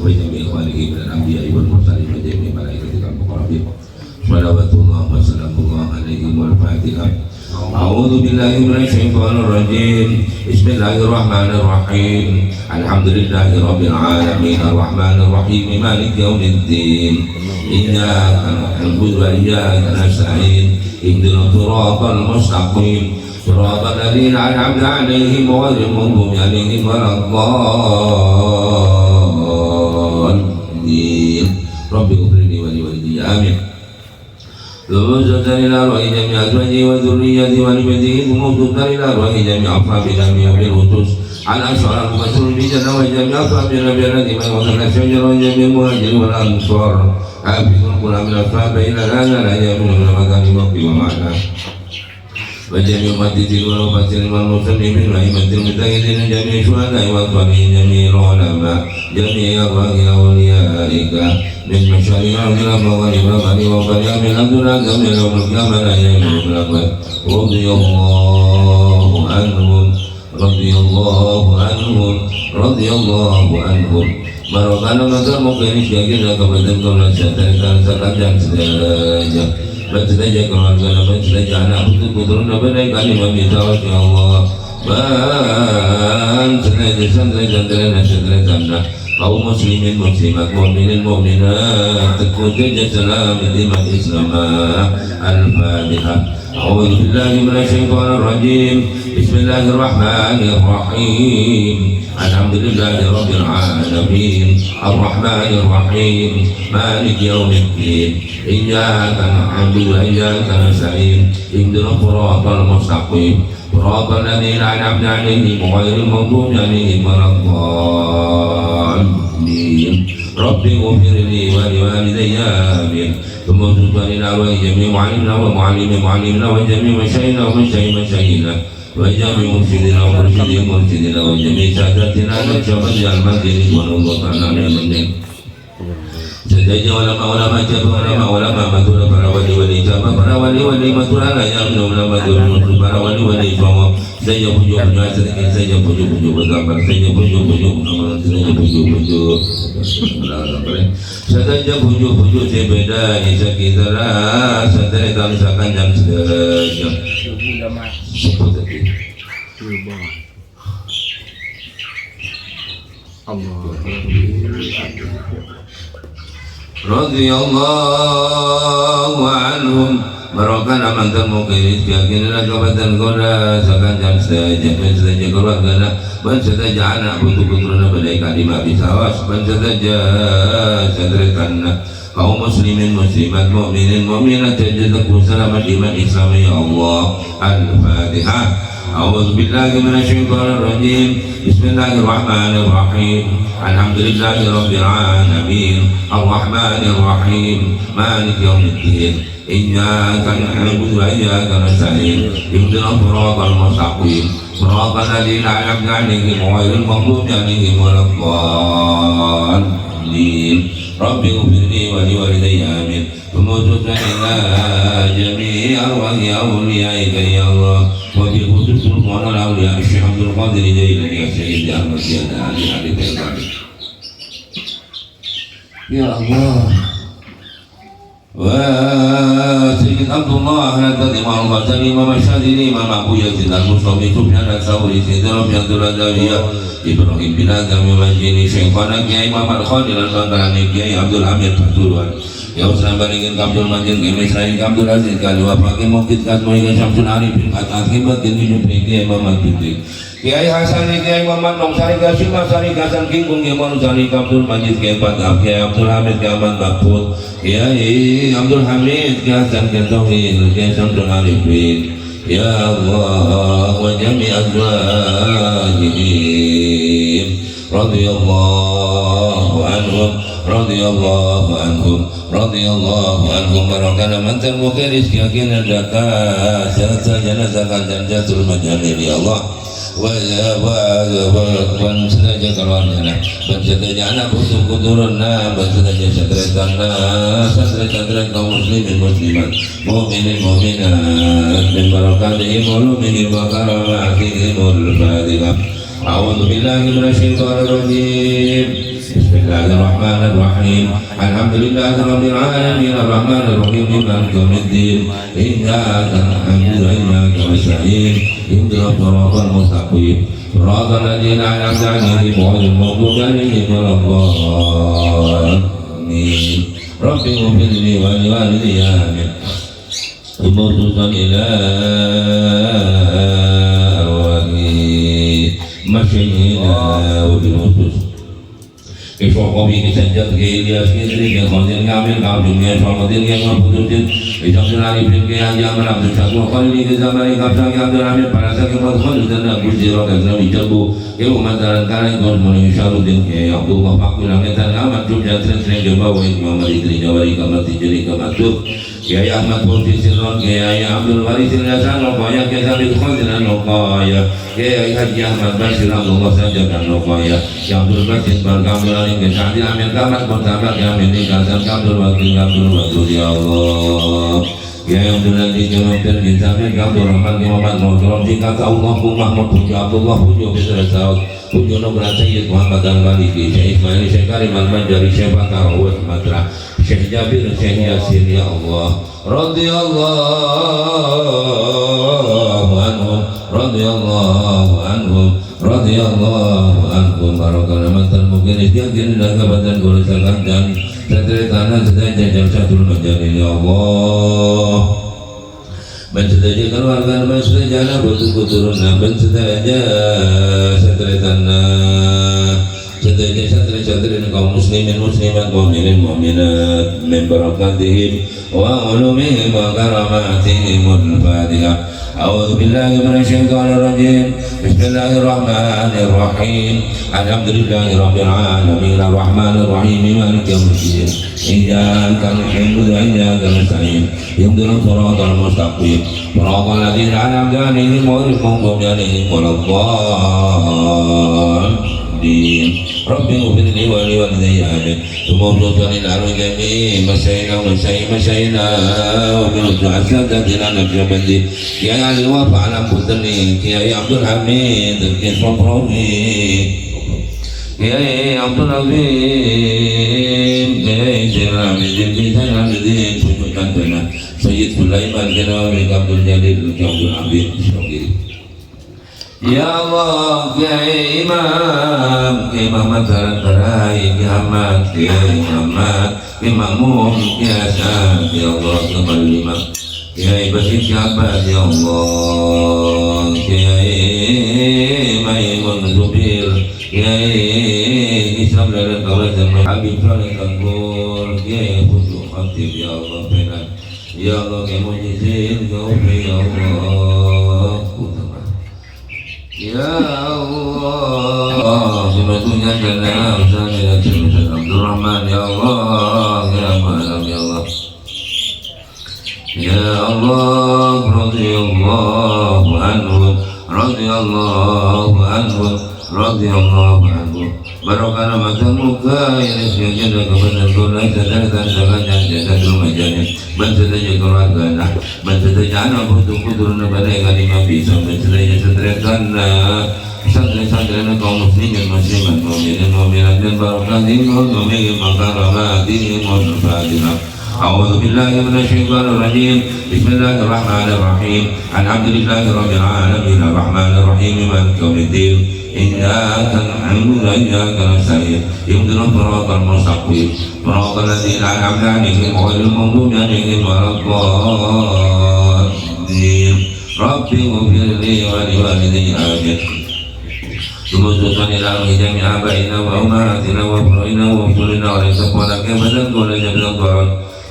وجميع إخوانه من الأنبياء والمرسلين وجميع ملائكته المقربين صلوات الله وسلام الله عليهم والفاتحة. أعوذ بالله من الشيطان الرجيم. بسم الله الرحمن الرحيم. الحمد لله رب العالمين الرحمن الرحيم مالك يوم الدين إياك نعبد وإياك نستعين اهدنا الصراط المستقيم صراط الذين أنعمت عليهم غير المغضوب عليهم ولا الضالين. رب اغفر لي ولوالدي آمين. ومسجد إلى أرواح جميع أزواجه وذريته ولبيته ثم مسجد إلى أرواح جميع أصحاب جميع بالخصوص على أشعار المبشرين بالجنة وجميع أصحاب النبي الذين وصلنا الشجر وجميع المهاجرين والأنصار حافظوا القرآن من أصحاب إلى الآن لا يأمن من مكان وقت ومعنى وجميع المحدثين والمفسرين والمسلمين وأئمة المجتهدين جميع الشهداء والصالحين جميع العلماء جميع أرواح أوليائك من مشارق الأرض المغارب والمغارب وبريا من أبدنا جميع يوم القيامة لا يمين من الأقوال رضي الله عنهم رضي الله عنهم رضي الله عنهم. Barokana maka mungkin kita kepada Tuhan setan sekalian saja. Bersaja keluarga dan bersaja anak putu putruna berkali meminta ya Allah. Ban santri kaum muslimin muslimat mu'minin mu'minat terkuatnya salam iman Islam. Al-Fatihah. A'udzu billahi minasyaitonir rajim. Bismillahirrahmanirrahim. Alhamdulillahi rabbil alamin arrahmanir rahim maliki yaumiddin iyyaka na'budu wa iyyaka nasta'in ihdinas siratal mustaqim siratal ladzina an'amta 'alaihim ghairil maghdubi 'alaihim waladdallin. Rabbi ighfirli wa liwalidayya amin. ثم تسأل إلى أرواح جميع معلمنا ومعلمنا وجميع مشايخنا ومشايخنا وجميع مرشدنا ومرشدنا وجميع ساداتنا نجابت المسجد ونوضع تعالى من المنين سجاجة ulama matura para wali jamaah para wali matura la yang belum matura para wali semua saya pujuk bergambar saya pujuk saja pujuk sebeda sekitar sadar kami sakan jam sejam seperti Allah radhiyallahu anhum. Barokana mantan mukiris keyakinan kabupaten Gola sakan jam saja keluarga dan saja anak putu-putruna badai kalimah bisawas dan saja sadretan kaum muslimin muslimat mu'minin mu'minat jazakum selamat iman Islam ya Allah. Al-Fatihah. A'udzu billahi minasyaitonir rajim. Bismillahirrahmanirrahim. Alhamdulillahi rabbil alamin arrahmanir rahim maliki yaumiddin iyyaka na'budu wa iyyaka nasta'in ihdinas siratal mustaqim siratal ladzina an'amta 'alaihim ghairil maghdubi 'alaihim waladdallin. Rabbi ighfirli wa liwalidayya amin. Tumutuna ila jami'i arwahi awliyaika ya Allah wa bil khusus wa ala awliya Syekh Abdul Qadir Jailani ya Sayyidi Ahmad Yadani Ali Tayyib. Ya Allah wa Sayyid Abdullah Al-Tadi Ma'al Ghazali Imam Syadili Imam Abu Yazid Al-Muslimi Subhan Al-Sawri Sayyid Rabbi Abdul Adawiyah Ibrahim bin Adam Majini Syekhana Kiai Muhammad Khalil Al-Bantarani Kiai Abdul Hamid Pasuruan Ya Usman Baringin Abdul Majid Kiai Misrahi Abdul Aziz Kali Wafaki Mukid Katmoi Syamsul Arifin Kata Akibat Kini Jumri Kiai Muhammad Binti Kiai Hasan Kiai Muhammad Nongsari Qasim Sari Hasan Kingkung Kiai Manusari Abdul Majid Kiai Fatah Kiai Abdul Hamid Kiai Ahmad Bakput Kiai Abdul Hamid Kiai Hasan Kiai Tauhid Kiai Syamsul Arifin Ya Allah wa jami' azwajihim radhiyallahu anhum radhiyallahu anhum radhiyallahu anhum. Barokana mantan mukiris keyakinan zakat janazah dan jatul majalil ya Allah wa saja keluarga dan saja anak putu-puturuna dan saja sadretan kaum muslimin muslimat mu'minin mu'minat min barakatihim ulumihim wa karamatihim al-Fatihah. A'udzu billahi minasyaitonir rajim. الله الرحمن الرحيم الحمد لله رب العالمين الرحمن الرحيم مالك يوم الدين إياك نعبد وإياك نستعين اهدنا الصراط المستقيم صراط الذين أنعمت عليهم غير المغضوب عليهم ولا الضالين رب اغفر لي ولوالدي آمين ثم تصل إلى أرواح مشينا وبالوسوس Iswakobi kisajat ke Ilyas Kidri ke Khadir Kamil Kabim ke Iswakodir ke Mahfududdin Isabdul Arifin ke Haji Amal Abdul Syakur Khalili ke Zamari Kapsa ke Abdul Hamid Parasa ke Madkhul dan Abu Ziro ke Zerawi Jambu ke Umat Karan Kod Muni Syaruddin ke Abdullah Fakul Ametan Ahmad Jumja Tresren ke Bawa Muhammad Idri Jawari Kamat Tijri Kamat Tur Kiai Ahmad Purti Sirron Kiai Abdul Warisin Hasan Nokaya Kiai Sabit Khadir Nokaya Kiai Haji Ahmad Basir Abdullah Sajadan Nokaya Kiai Abdul Basit Barkamil Ke Sa'di Amin Kamat Bertabat Amin Dikasam Abdul Wakil Abdul Wakil Ya Allah Ya Abdul Aziz Jamil Kisamin Abdul Rahman Muhammad Muhammad Jika Allah Mahmud Puji Abdullah Puji Bisra Saud Puji Nubra Sayyid Muhammad Al-Maliki Syekh Ismail Syekh Karim Al-Manjari Syekh Bakar Awad Matra Syekh Jabir Syekh Yasir Ya Allah Radiyallahu anhum Radiyallahu anhum Radiyallahu anhum Barakana mantan mungkin istiakin dan kabatan golesakan dan satri tanah sedang jajal syatul majalil Ya Allah Bensedaja keluarga bensedaja butuh-butuh bensedaja satri tanah sedaja satri-satri kaum muslimin muslimat mu'minin mu'minat min barakatihim wa ulumihim wa karamatihim al-Fatihah أعوذ بالله من الشيطان الرجيم بسم الله الرحمن الرحيم الحمد لله رب العالمين الرحمن الرحيم مالك يوم الدين إياك نعبد وإياك نستعين اهدنا الصراط المستقيم صراط الذين أنعمت عليهم غير المغضوب عليهم ولا الضالين رب اغفر لي ولوالدي آمين ثم ارزقنا الأرض جميع مشينا وبنرجع السادتنا نبي بندي يا علي الوفا على قدرني يا عبد الحميد الكيس مفروضي يا عبد العظيم يا سلام الدين سلام الدين سجودنا سيد سليمان كنوي عبد الجليل عبد العظيم Ya Allah, Kiai Imam, Kiai Muhammad Tarai, Kiai Ahmad, Kiai Muhammad, Kiai Makmum, Kiai Hasan, Ya Allah, kembali Imam, Kiai Basir Syabat, Ya Allah, Kiai Maimun Zubir, Kiai Islam dan Kawasan Habib Saleh Tanggur, Kiai Khusyuk Khatib, Ya Allah, Benar, Ya Allah, Kiai Mujizin, Gaufi, Ya Allah, Ya Allah, sebetulnya karena saya Abdul Rahman, Ya Allah, Ya Malam, Ya Allah, Ya Allah, radhiyallahu anhu, radhiyallahu anhu, radhiyallahu anhu. Barokah mata muka yang disediakan kepada Tuhan dan jangan rumahnya. Bantulah keluarga, bantulah anak putu-putu pada kalimah bisa bantulah santri santri kaum muslimin muslimat mu'minin mu'minat dan barakatihim wa umihim wa karamatihim wa al-Fatihah. أعوذ بالله من الشيطان الرجيم بسم الله الرحمن الرحيم الحمد لله رب العالمين الرحمن الرحيم مالك يوم الدين إياك نعبد وإياك نستعين اهدنا الصراط المستقيم صراط الذين أنعمت عليهم غير المغضوب عليهم ولا الضالين رب اغفر لي ولوالدي آمين Kemudian ila jami abaina wa ummahatina wa abnaina wa usulina wa taqwa laka badan wa la jabal qaran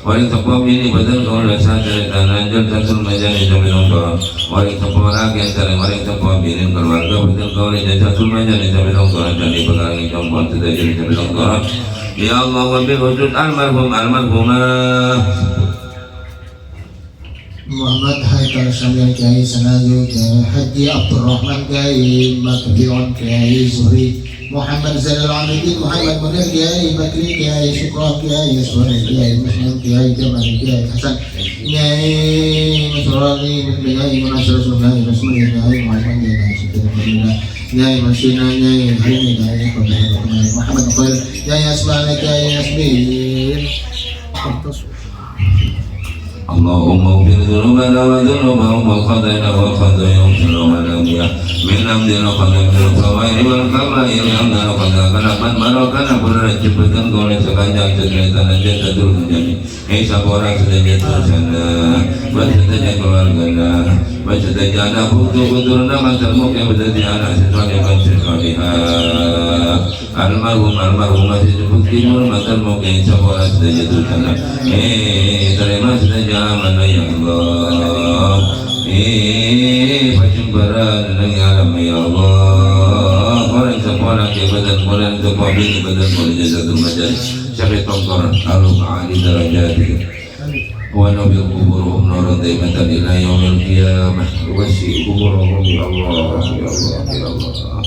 wa taqwa bini badan wa la sadar tanajal tasul majani jamin qaran wa taqwa laka antara wa taqwa bini keluarga badan wa la tasul majani jamin qaran jadi perkara yang buat terjadi jamin qaran ya Allah wa bi wujud almarhumah Muhammad Haikal Syamil Kiai Sanaju Kiai Haji Abdul Rahman Kiai Makbion Kiai Zuhri Muhammad Zainal Abidin Muhammad Munir Kiai Bakri Kiai Syukran Kiai Suhail Kiai Muslim Kiai Jamal Kiai Hasan Kiai Masrali Kiai Munasir Sungai Rasmul Kiai Muhammad Kiai Syukran Nyai Masina, Nyai Harini, Nyai Muhammad Khair, Nyai Asma'ana, Nyai Yasmin. اللهم اغفر ذنوبنا وذنوبهم وخطايانا وخطاياهم سلوما نبيا من أمدنا قدم الصغائر والكبائر أمدنا قدم قد مرقنا pernah diciptakan oleh sepanjang cerita dan terus menjadi Isa orang sedaya tersana bersedaya keluargana bersedaya anak putu-putu nama termuka bersedaya anak sesuai almarhum masih disebut timur matal muka Isa orang sedaya tersana terima sedaya mana ya Allah percumbaran dengan alam ya Allah orang sekolah ke badan orang terpabrik badan boleh jazatul majalis syafir tongkor al-ma'ali darajati wa nabi kuburuhum nurun daimatan ila yaumil qiyamah wasi kuburuhum ya Allah ya Allah ya Allah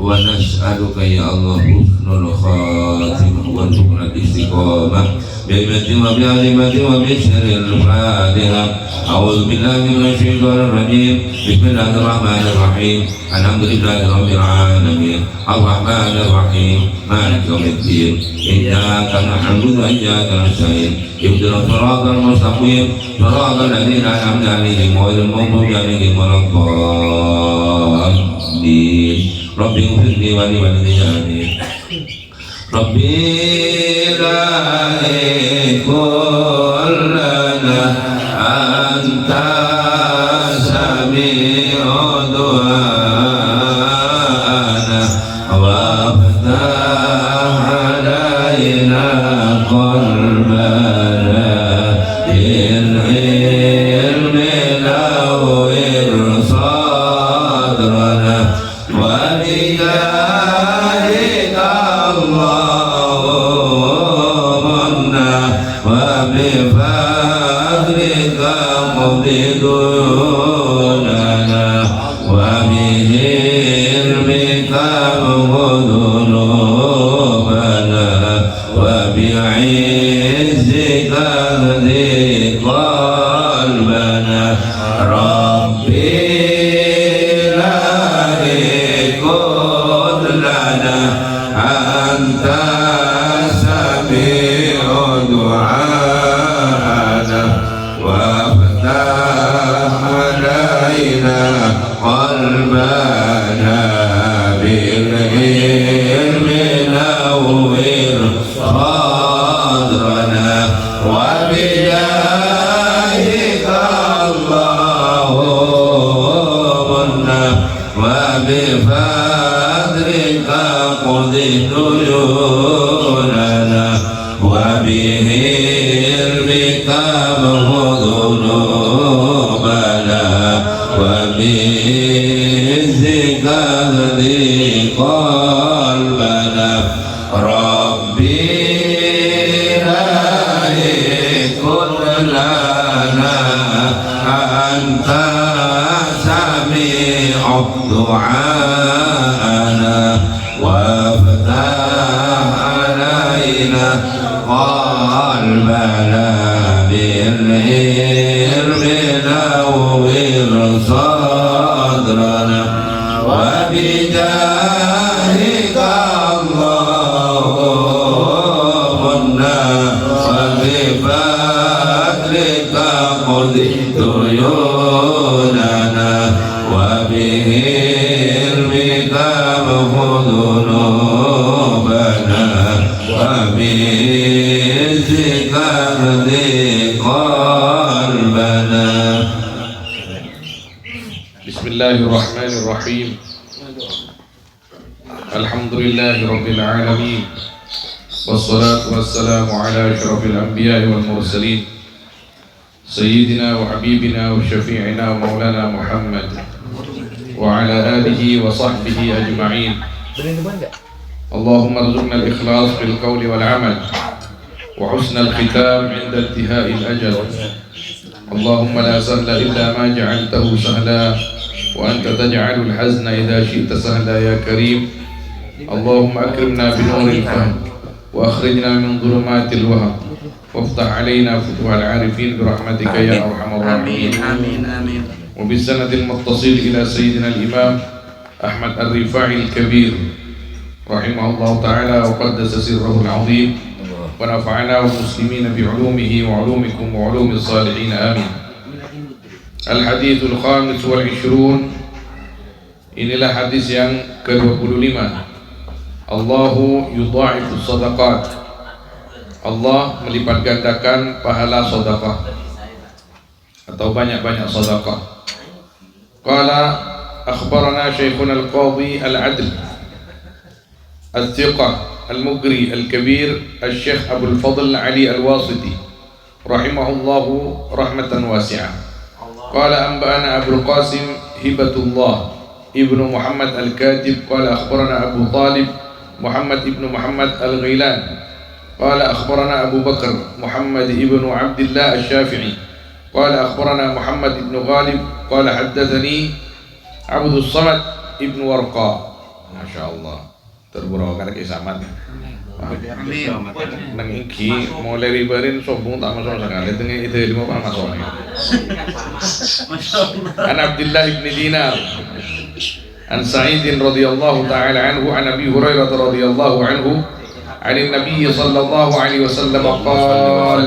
wa nas'aluka ya Allah husnul khatimah wa tuqnal istiqamah bi'ibati wa bi'alimati wa bi'syaril fatihah a'udhu billahi minasyaitonir rajim bismillahirrahmanirrahim alhamdulillahi rabbil alamin arrahmanir rahim maliki yaumiddin iyyaka na'budu wa iyyaka nasta'in ihdinas siratal mustaqim siratal ladzina an'amta 'alaihim ghairil maghdubi 'alaihim waladdallin rabbi ighfirli wa li walidayya amin rabbi la ikun lana anta sami'u du'ana wa fatah alaina qalbana ilmi nawir sadrana wa bidayika Allahumma wa bifadlika qdi dunana wa bihilmika ghudunubana wa bi'izzika hdi qalbana rabbi la ikun lana anta sami'u du'ana wa fatah alaina qalbana bil ilmi nawwir sadrana wa bidayika Allahumma wa bifadlika qdi duyunana wa bihilmika ghudunubana wa bi'izzika hdi qalbana rabbi la ikun lana anta sami'u du'ana wa fatah alaina qalbana bil ilmi nawwir sadrana wa bidayika Allahumma wa bifadlika qdi duyunana wa bihilmika ghudunubana wa bi'izzika hdi qalbana. Bismillahirrahmanirrahim. Alhamdulillahi rabbil alamin. Wassalatu wassalamu ala asyrafil anbiya'i wal mursalin sayyidina wa habibina wa syafi'ina wa maulana Muhammad wa ala alihi wa sahbihi ajma'in. Allahumma arzuqna al-ikhlas fil qawli wal amal wa husna al-khitam 'inda intihai al-ajal. Allahumma la sahla illa ma ja'altahu sahla wa anta taj'alul hazna idha syi'ta sahla ya karim. Allahumma akrimna bi nuril fahm wa akhrijna min dhulumatil wahm وافتح علينا فتوح العارفين برحمتك يا أرحم الراحمين. آمين آمين آمين. وبالسند المتصل إلى سيدنا الإمام أحمد الرفاعي الكبير رحمه الله تعالى وقدس سره العظيم ونفعنا والمسلمين بعلومه وعلومكم وعلوم الصالحين آمين. الحديث الخامس والعشرون. Inilah hadis yang ke-25. Allahu yudha'ifu sadaqat. Allah melipat gandakan pahala sedekah atau banyak-banyak sedekah. Qala akhbarana Syekhuna al-Qadhi al-Adl al-Thiqah al-Mugri al-Kabir al-Syekh Abu al-Fadl Ali al-Wasiti rahimahullahu rahmatan wasi'ah. Qala anba'ana Abu al-Qasim Hibatullah Ibnu Muhammad al-Katib. Qala akhbarana Abu Talib Muhammad ibnu Muhammad al-Ghilan. Qala akhbarana Abu Bakar Muhammad ibnu Abdullah al-Syafi'i. Qala akhbarana Muhammad ibnu Ghalib. Qala haddathani Abdul Samad ibnu Warqa. Masya Allah, terburakan kisamat. Nang iki mulai ribarin sombong tak masuk sekali. Tengah itu lima apa masuknya. An Abdullah ibn Dinar An Sa'id radhiyallahu ta'ala anhu an Abi Hurairah radhiyallahu anhu an Nabi sallallahu alaihi wasallam qala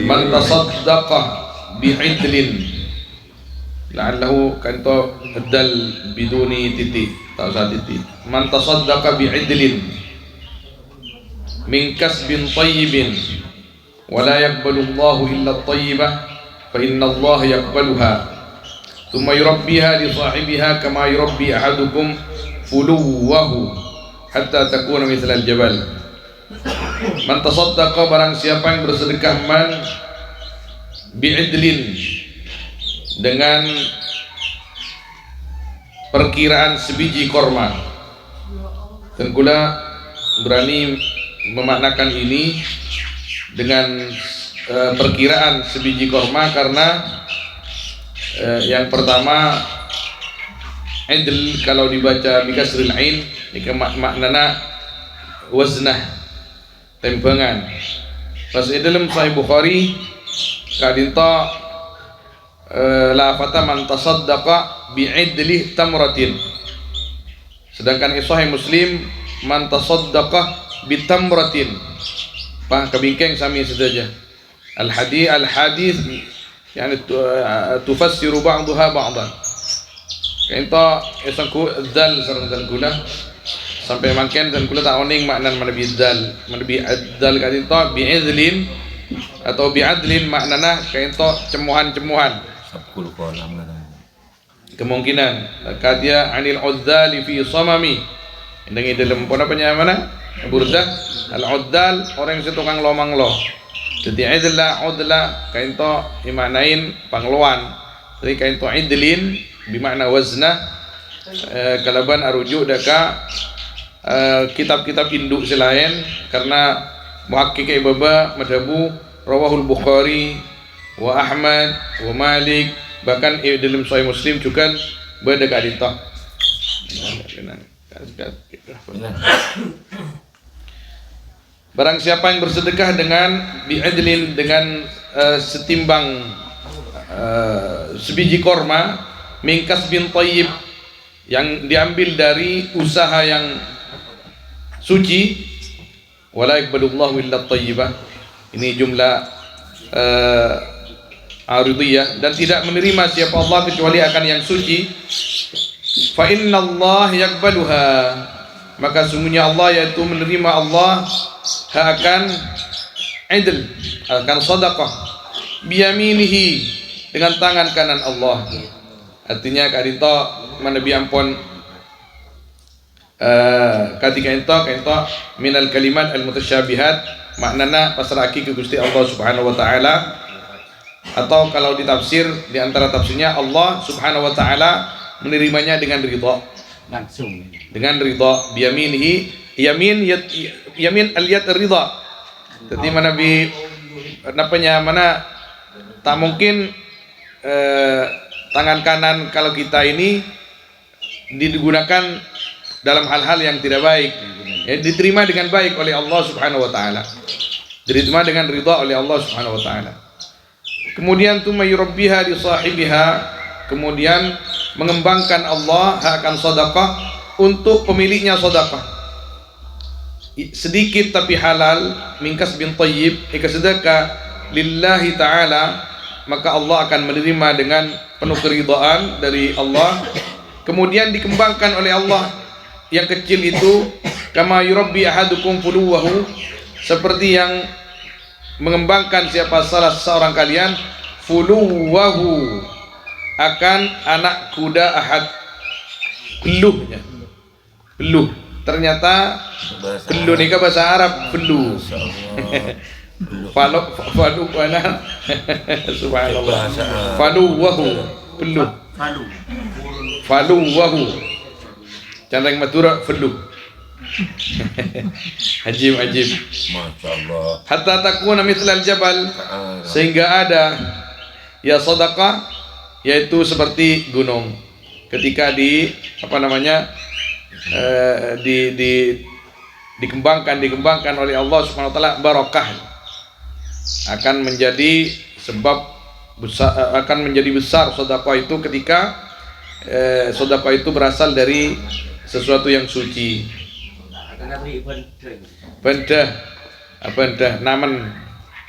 man tasaddaqa bi'idlin la'allahu kanto dal biduni titik tak usah titik. Man tasaddaqa bi'idlin min kasbin tayyibin wa la yaqbalu Allahu illa at-tayyibah fa inna Allah yaqbaluha thumma yurabbiha li sahibiha kama yurabbi ahadukum fuluwahu hatta takuna mithla al-jabal. Man tasaddaqa, barang siapa yang bersedekah, man bi'idlin, dengan perkiraan sebiji korma. Tengkula berani memaknakan ini dengan perkiraan sebiji korma karena yang pertama idl kalau dibaca bikasril ain ini maknana waznah, timbangan. Pas dalam Sahih Bukhari kadinta la fata man tasaddaqa bi'idli tamratin, sedangkan Sahih Muslim man tasaddaqa bitamratin. Pak kebingkeng sami saja. Al-hadis yani tufassiru ba'daha ba'dan. Kainta esangku dal sareng dan gula sampai makin dan gula tak oning makna manabi dal kadinta bi'idlin atau bi'adlin maknana kainta cemuhan-cemuhan. Sabkul qalam kemungkinan kadia anil udzali fi samami. Dengan dalam apa mana? Burdah al-uddal orang yang tukang lomang loh. Jadi udla kainto imanain pangluan. Jadi kainto idlin bimakna wazna kalaban arujuk daka kitab-kitab induk selain karena muhakkik baba madhabu rawahul Bukhari wa Ahmad wa Malik, bahkan dalam Sahih Muslim juga berdeka dita. Barang siapa yang bersedekah dengan bi'adlin, dengan setimbang sebiji korma, mingkas bin tayyib, yang diambil dari usaha yang suci, wala yaqbalullahu illa tayyibah. Ini jumlah aridiyah, dan tidak menerima siapa Allah kecuali akan yang suci. Fa innallaha yaqbaluha, maka sungguhnya Allah yaitu menerima Allah akan idl, akan sedekah biyaminihi, dengan tangan kanan Allah. Artinya kadito manabi ampun ketika ento minal kalimat al mutasyabihat, maknana pasrahki ke Gusti Allah Subhanahu wa taala, atau kalau ditafsir di antara tafsirnya Allah Subhanahu wa taala menerimanya dengan ridha, langsung dengan ridha biyaminihi. Yamin al-yad ridha. Jadi mana mana tak mungkin tangan kanan kalau kita ini digunakan dalam hal-hal yang tidak baik. Ya, diterima dengan baik oleh Allah Subhanahu wa taala. Diterima dengan ridha oleh Allah Subhanahu wa taala. Kemudian tsumma yurabbiha li sahibiha, kemudian mengembangkan Allah akan sedekah untuk pemiliknya sedekah. Sedikit tapi halal, min kasbin thayyib, sedekah lillahi ta'ala, maka Allah akan menerima dengan penuh keridhaan dari Allah. Kemudian dikembangkan oleh Allah yang kecil itu, kama yurabbi ahadukum fuluwahu, seperti yang mengembangkan siapa salah seorang kalian fuluwahu akan anak kuda ahad, beluhnya. Beluh, ternyata beluh ini bahasa Arab, beluh. Falu mana? Subhanallah. Faluwahu, beluh. Faluwahu. Canreng Madura, beluh. Ajib. Masya Allah. Hatta takuna mithlal jabal, sehingga ada ya sedekah yaitu seperti gunung. Ketika dikembangkan oleh Allah Subhanahu wa taala, barokah akan menjadi sebab besar, akan menjadi besar sedekah itu ketika sedekah itu berasal dari sesuatu yang suci. Bendah naman,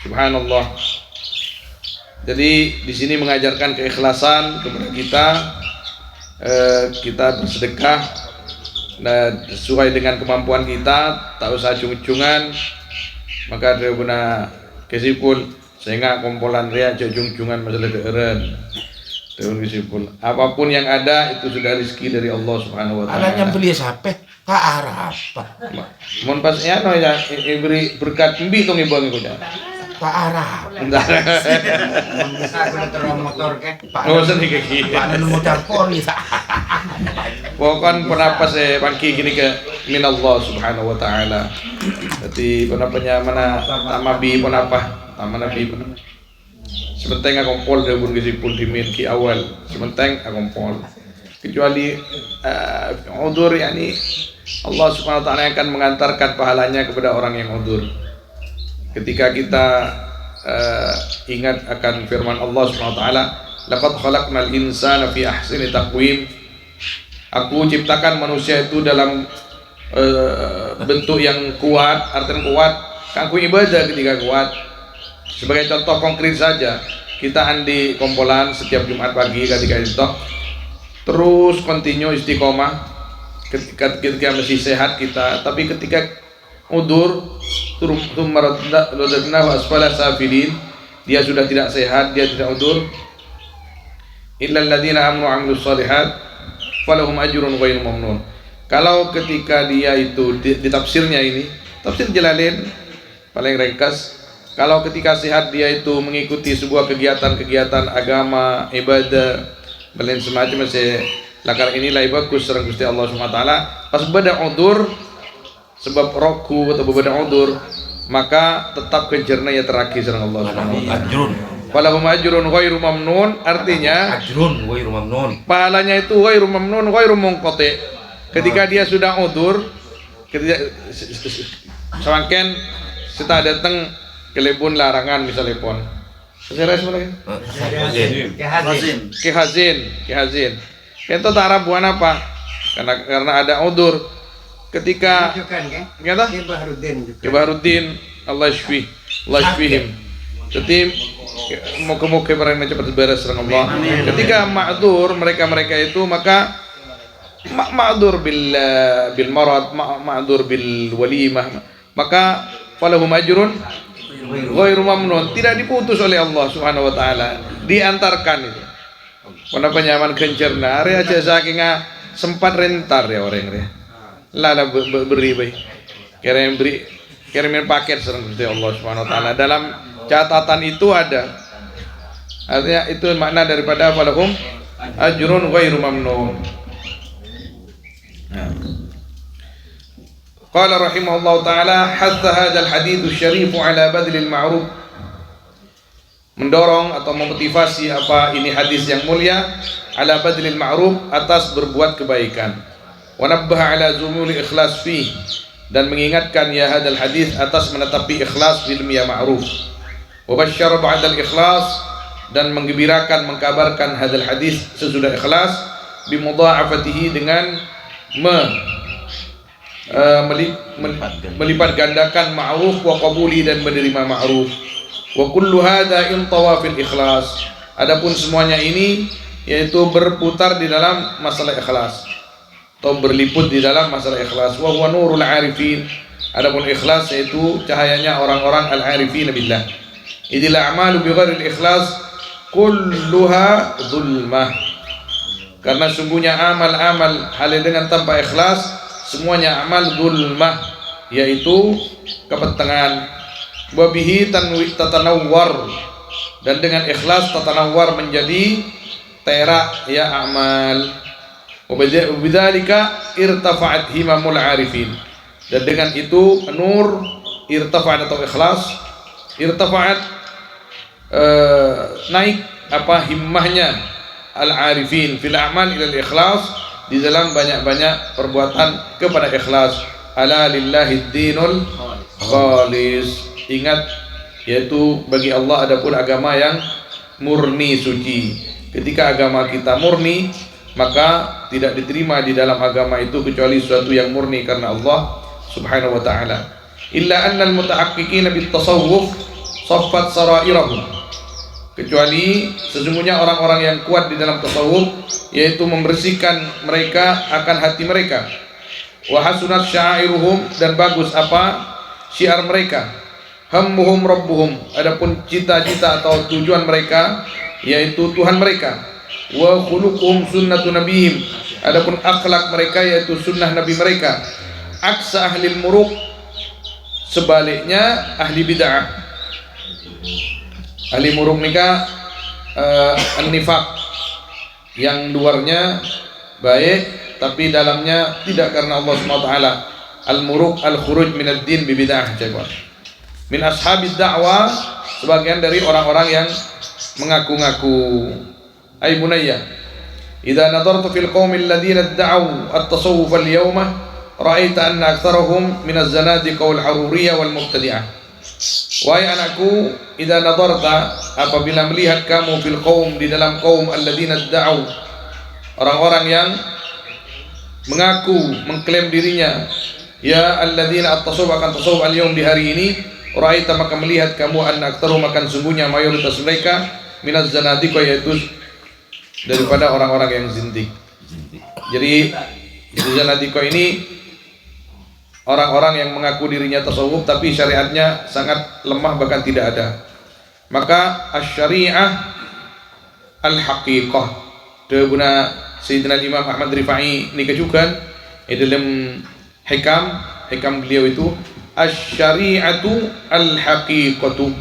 subhanallah. Jadi di sini mengajarkan keikhlasan kepada kita bersedekah sesuai dengan kemampuan kita, tak usah cung-cungan. Maka dia guna kesipul sehingga kompolan ria cung-cungan masalah deren. Tahun kesipul. Apapun yang ada itu sudah rezeki dari Allah Subhanahu wa taala. Anaknya beli sampai ke arah apa? Mon pas ya beri berkat mbi tong ibang ikunya. Ke arah. Bentar. Bisa aku terus motor ke. Pak. Oh sedih kaki. Pak anu campur ya. Pokoknya penapas pangki gini ke min Allah Subhanahu wa taala. Jadi penapanya mana tamabi penapa? Tamanabi penapa? Sementeng akompol dia pun kisipul dimiliki awal. Sementeng akompol. Kecuali udur, yakni Allah Subhanahu wa taala akan mengantarkan pahalanya kepada orang yang udur. Ketika kita ingat akan firman Allah Subhanahu wa taala, laqad khalaqnal insana fi ahsani taqwim. Aku ciptakan manusia itu dalam bentuk yang kuat, artinya kuat. Aku ibadah ketika kuat. Sebagai contoh konkret saja, kita andi kompolan setiap Jumat pagi ketika itu terus continue istiqomah ketika masih sehat kita, tapi ketika udur dia sudah tidak sehat, dia tidak udur. Illal ladzina amanu wa amilus shalihat falahum ajrun ghairu mamnun. Kalau ketika dia itu di tafsirnya ini, tafsir Jalalain paling ringkas, kalau ketika sehat dia itu mengikuti sebuah kegiatan agama, ibadah, belain semacam masih lakar inilah bagus serang Gusti Allah Subhanahu wa taala. Pas beda udur sebab roku atau beda udur, maka tetap kejarna ya terakhir serang Allah Subhanahu wa taala. Ajrun. Falahum ajrun ghairu mamnun, artinya Ajrun ghairu mamnun. pahalanya itu ghairu mamnun, ghairu munqati. Ketika dia sudah udur, ketika sewangken kita datang ke lebon larangan misalnya pon. Saya sebenarnya. Kehazin. Itu taraf buan apa? Karena ada udur. Ketika kata Kebaharuddin Allah yashfihim. Jadi moga-moga mereka cepat beres dengan Allah. Ketika ma'dzur mereka itu, maka ma'dzur bil marad, ma'dzur bil walimah, maka falahum ajrun ghairu mamnun, tidak diputus oleh Allah Subhanahu wa taala, diantarkan itu. Pada penyaman kencerna area aja saking sempat rentar ya orang ya. Lala beri baik. Kirimin paket serang Gusti Allah Subhanahu wa taala. Dalam catatan itu ada. Artinya itu makna daripada falahum ajrun ghairu mamnun. Qala rahimahullah ta'ala hatta hadzal hadits syarif ala badlil ma'ruf, mendorong atau memotivasi apa ini hadis yang mulia, ala badlil ma'ruf, atas berbuat kebaikan, wa nabbaha ala zumuli ikhlas fi, dan mengingatkan ya hadzal hadis atas menetapi ikhlas bil ya ma'ruf, wa basyara ba'dal ikhlas, dan menggembirakan mengkabarkan hadzal hadis sesudah ikhlas, bimudha'afatihi dengan melipat gandakan ma'ruf wa qabuli dan menerima ma'ruf. Wa kullu hadza intawa fil ikhlas. Adapun semuanya ini yaitu berputar di dalam masalah ikhlas atau berliput di dalam masalah ikhlas. Wa huwa nurul arifin. Adapun ikhlas yaitu cahayanya orang-orang al-arifin billah. Idil a'malu bi ghairi ikhlas kulluha zulmah. Karena sungguhnya amal-amal halal dengan tanpa ikhlas semuanya amal zulmah, yaitu kepentingan. Wa bihi tatanawwar, dan dengan ikhlas tatanawwar menjadi terak ya amal. Wa bidzalika irtafa'at himamul arifin, dan dengan itu nur irtafa'at atau ikhlas irtafa'at naik apa himmahnya al-arifin fil a'mal ila al-ikhlas, di dalam banyak-banyak perbuatan kepada ikhlas. Ala lillahi dinul khalis. Ingat, yaitu bagi Allah adapun agama yang murni suci. Ketika agama kita murni, maka tidak diterima di dalam agama itu kecuali sesuatu yang murni karena Allah subhanahu wa ta'ala. Illa annal mutahaqqiqina bit tasawwuf saffat sarairahum, kecuali sesungguhnya orang-orang yang kuat di dalam tasawuf, yaitu membersihkan mereka akan hati mereka. Wa hasunat syairuhum, dan bagus apa syiar mereka. Hammuhum rabbuhum, adapun cita-cita atau tujuan mereka yaitu Tuhan mereka. Wa khuluquhum sunnatu nabihim, adapun akhlak mereka yaitu sunnah nabi mereka. Aksa ahlil muruk, sebaliknya ahli bid'ah. Ahli muruk nikah an-nifaq, yang luarnya baik tapi dalamnya tidak karena Allah SWT. Al-muruk al-khuruj minad din bi bid'ah. Min ashabid da'wah, sebagian dari orang-orang yang mengaku-ngaku. Ay bunayya, idza nadarta fil qaumil ladzina da'u at-tasawwuf al-yawma ra'aita anna aktsarahum min az-zanadiqa wal haruriyah wal mubtadi'ah. Wahai anakku, idza nadarta, apabila melihat kamu fil qaum, di dalam kaum alladzina da'u, orang-orang yang mengaku mengklaim dirinya ya alladzina at-tasawwuf akan tasawwuf al-yawm, di hari ini, ra'aita maka melihat kamu anna aktsaruhum akan sungguhnya mayoritas mereka minaz zanadiqa, yaitu daripada orang-orang yang zindik. Jadi zanadiqa ini orang-orang yang mengaku dirinya tasawuf tapi syariatnya sangat lemah bahkan tidak ada. Maka asy-syari'ah al-haqiqah, debuna Sayyidina Imam Ahmad Rifai ini kejukan dalam hikam beliau itu, asy-syari'atu al-haqiqatu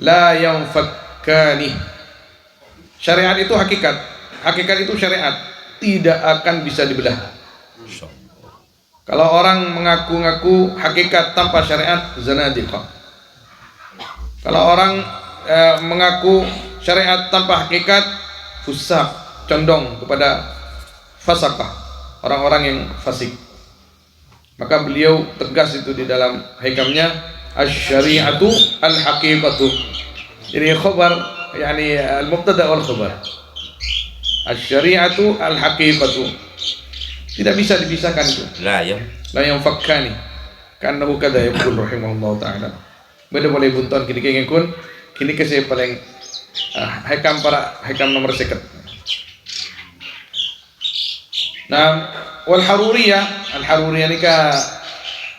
la yanfakkani. Syariat itu hakikat, hakikat itu syariat, tidak akan bisa dibelah. Kalau orang mengaku-ngaku hakikat tanpa syariat, zanadiqah. Kalau orang mengaku syariat tanpa hakikat, fusaq, condong kepada fasaqah, orang-orang yang fasik. Maka beliau tegas itu di dalam hikamnya, asy-syari'atu al-haqiqatu. Jadi khabar, yani al-mubtada wal khabar. Asy-syari'atu al-haqiqatu. Tidak bisa dipisahkan itu. La yang fakkani. Karena kada yaqul rahimahullah taala. Beda boleh bunton kini kun kini saya paling hikam para hikam nomor 50. Nah, wal haruriyah, al haruriyah ini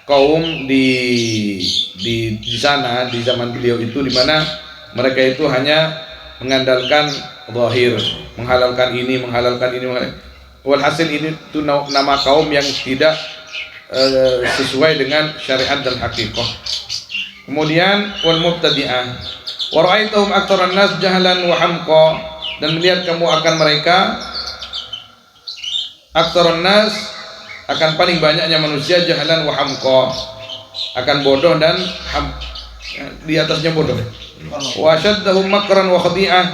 kaum di sana di zaman beliau itu, di mana mereka itu hanya mengandalkan zahir, menghalalkan ini. Walhasil ini itu nama kaum yang tidak sesuai dengan syariat dan haqiqah. Kemudian wal mubtadi'ah, wa ra'aitahum aktsaran nas jahlan wa hamqa, dan melihat kamu akan mereka aktsaran nas, akan paling banyaknya manusia, jahlan wa hamqa, akan bodoh dan di atasnya bodoh. Wa asyaddahum makran wa khadi'ah,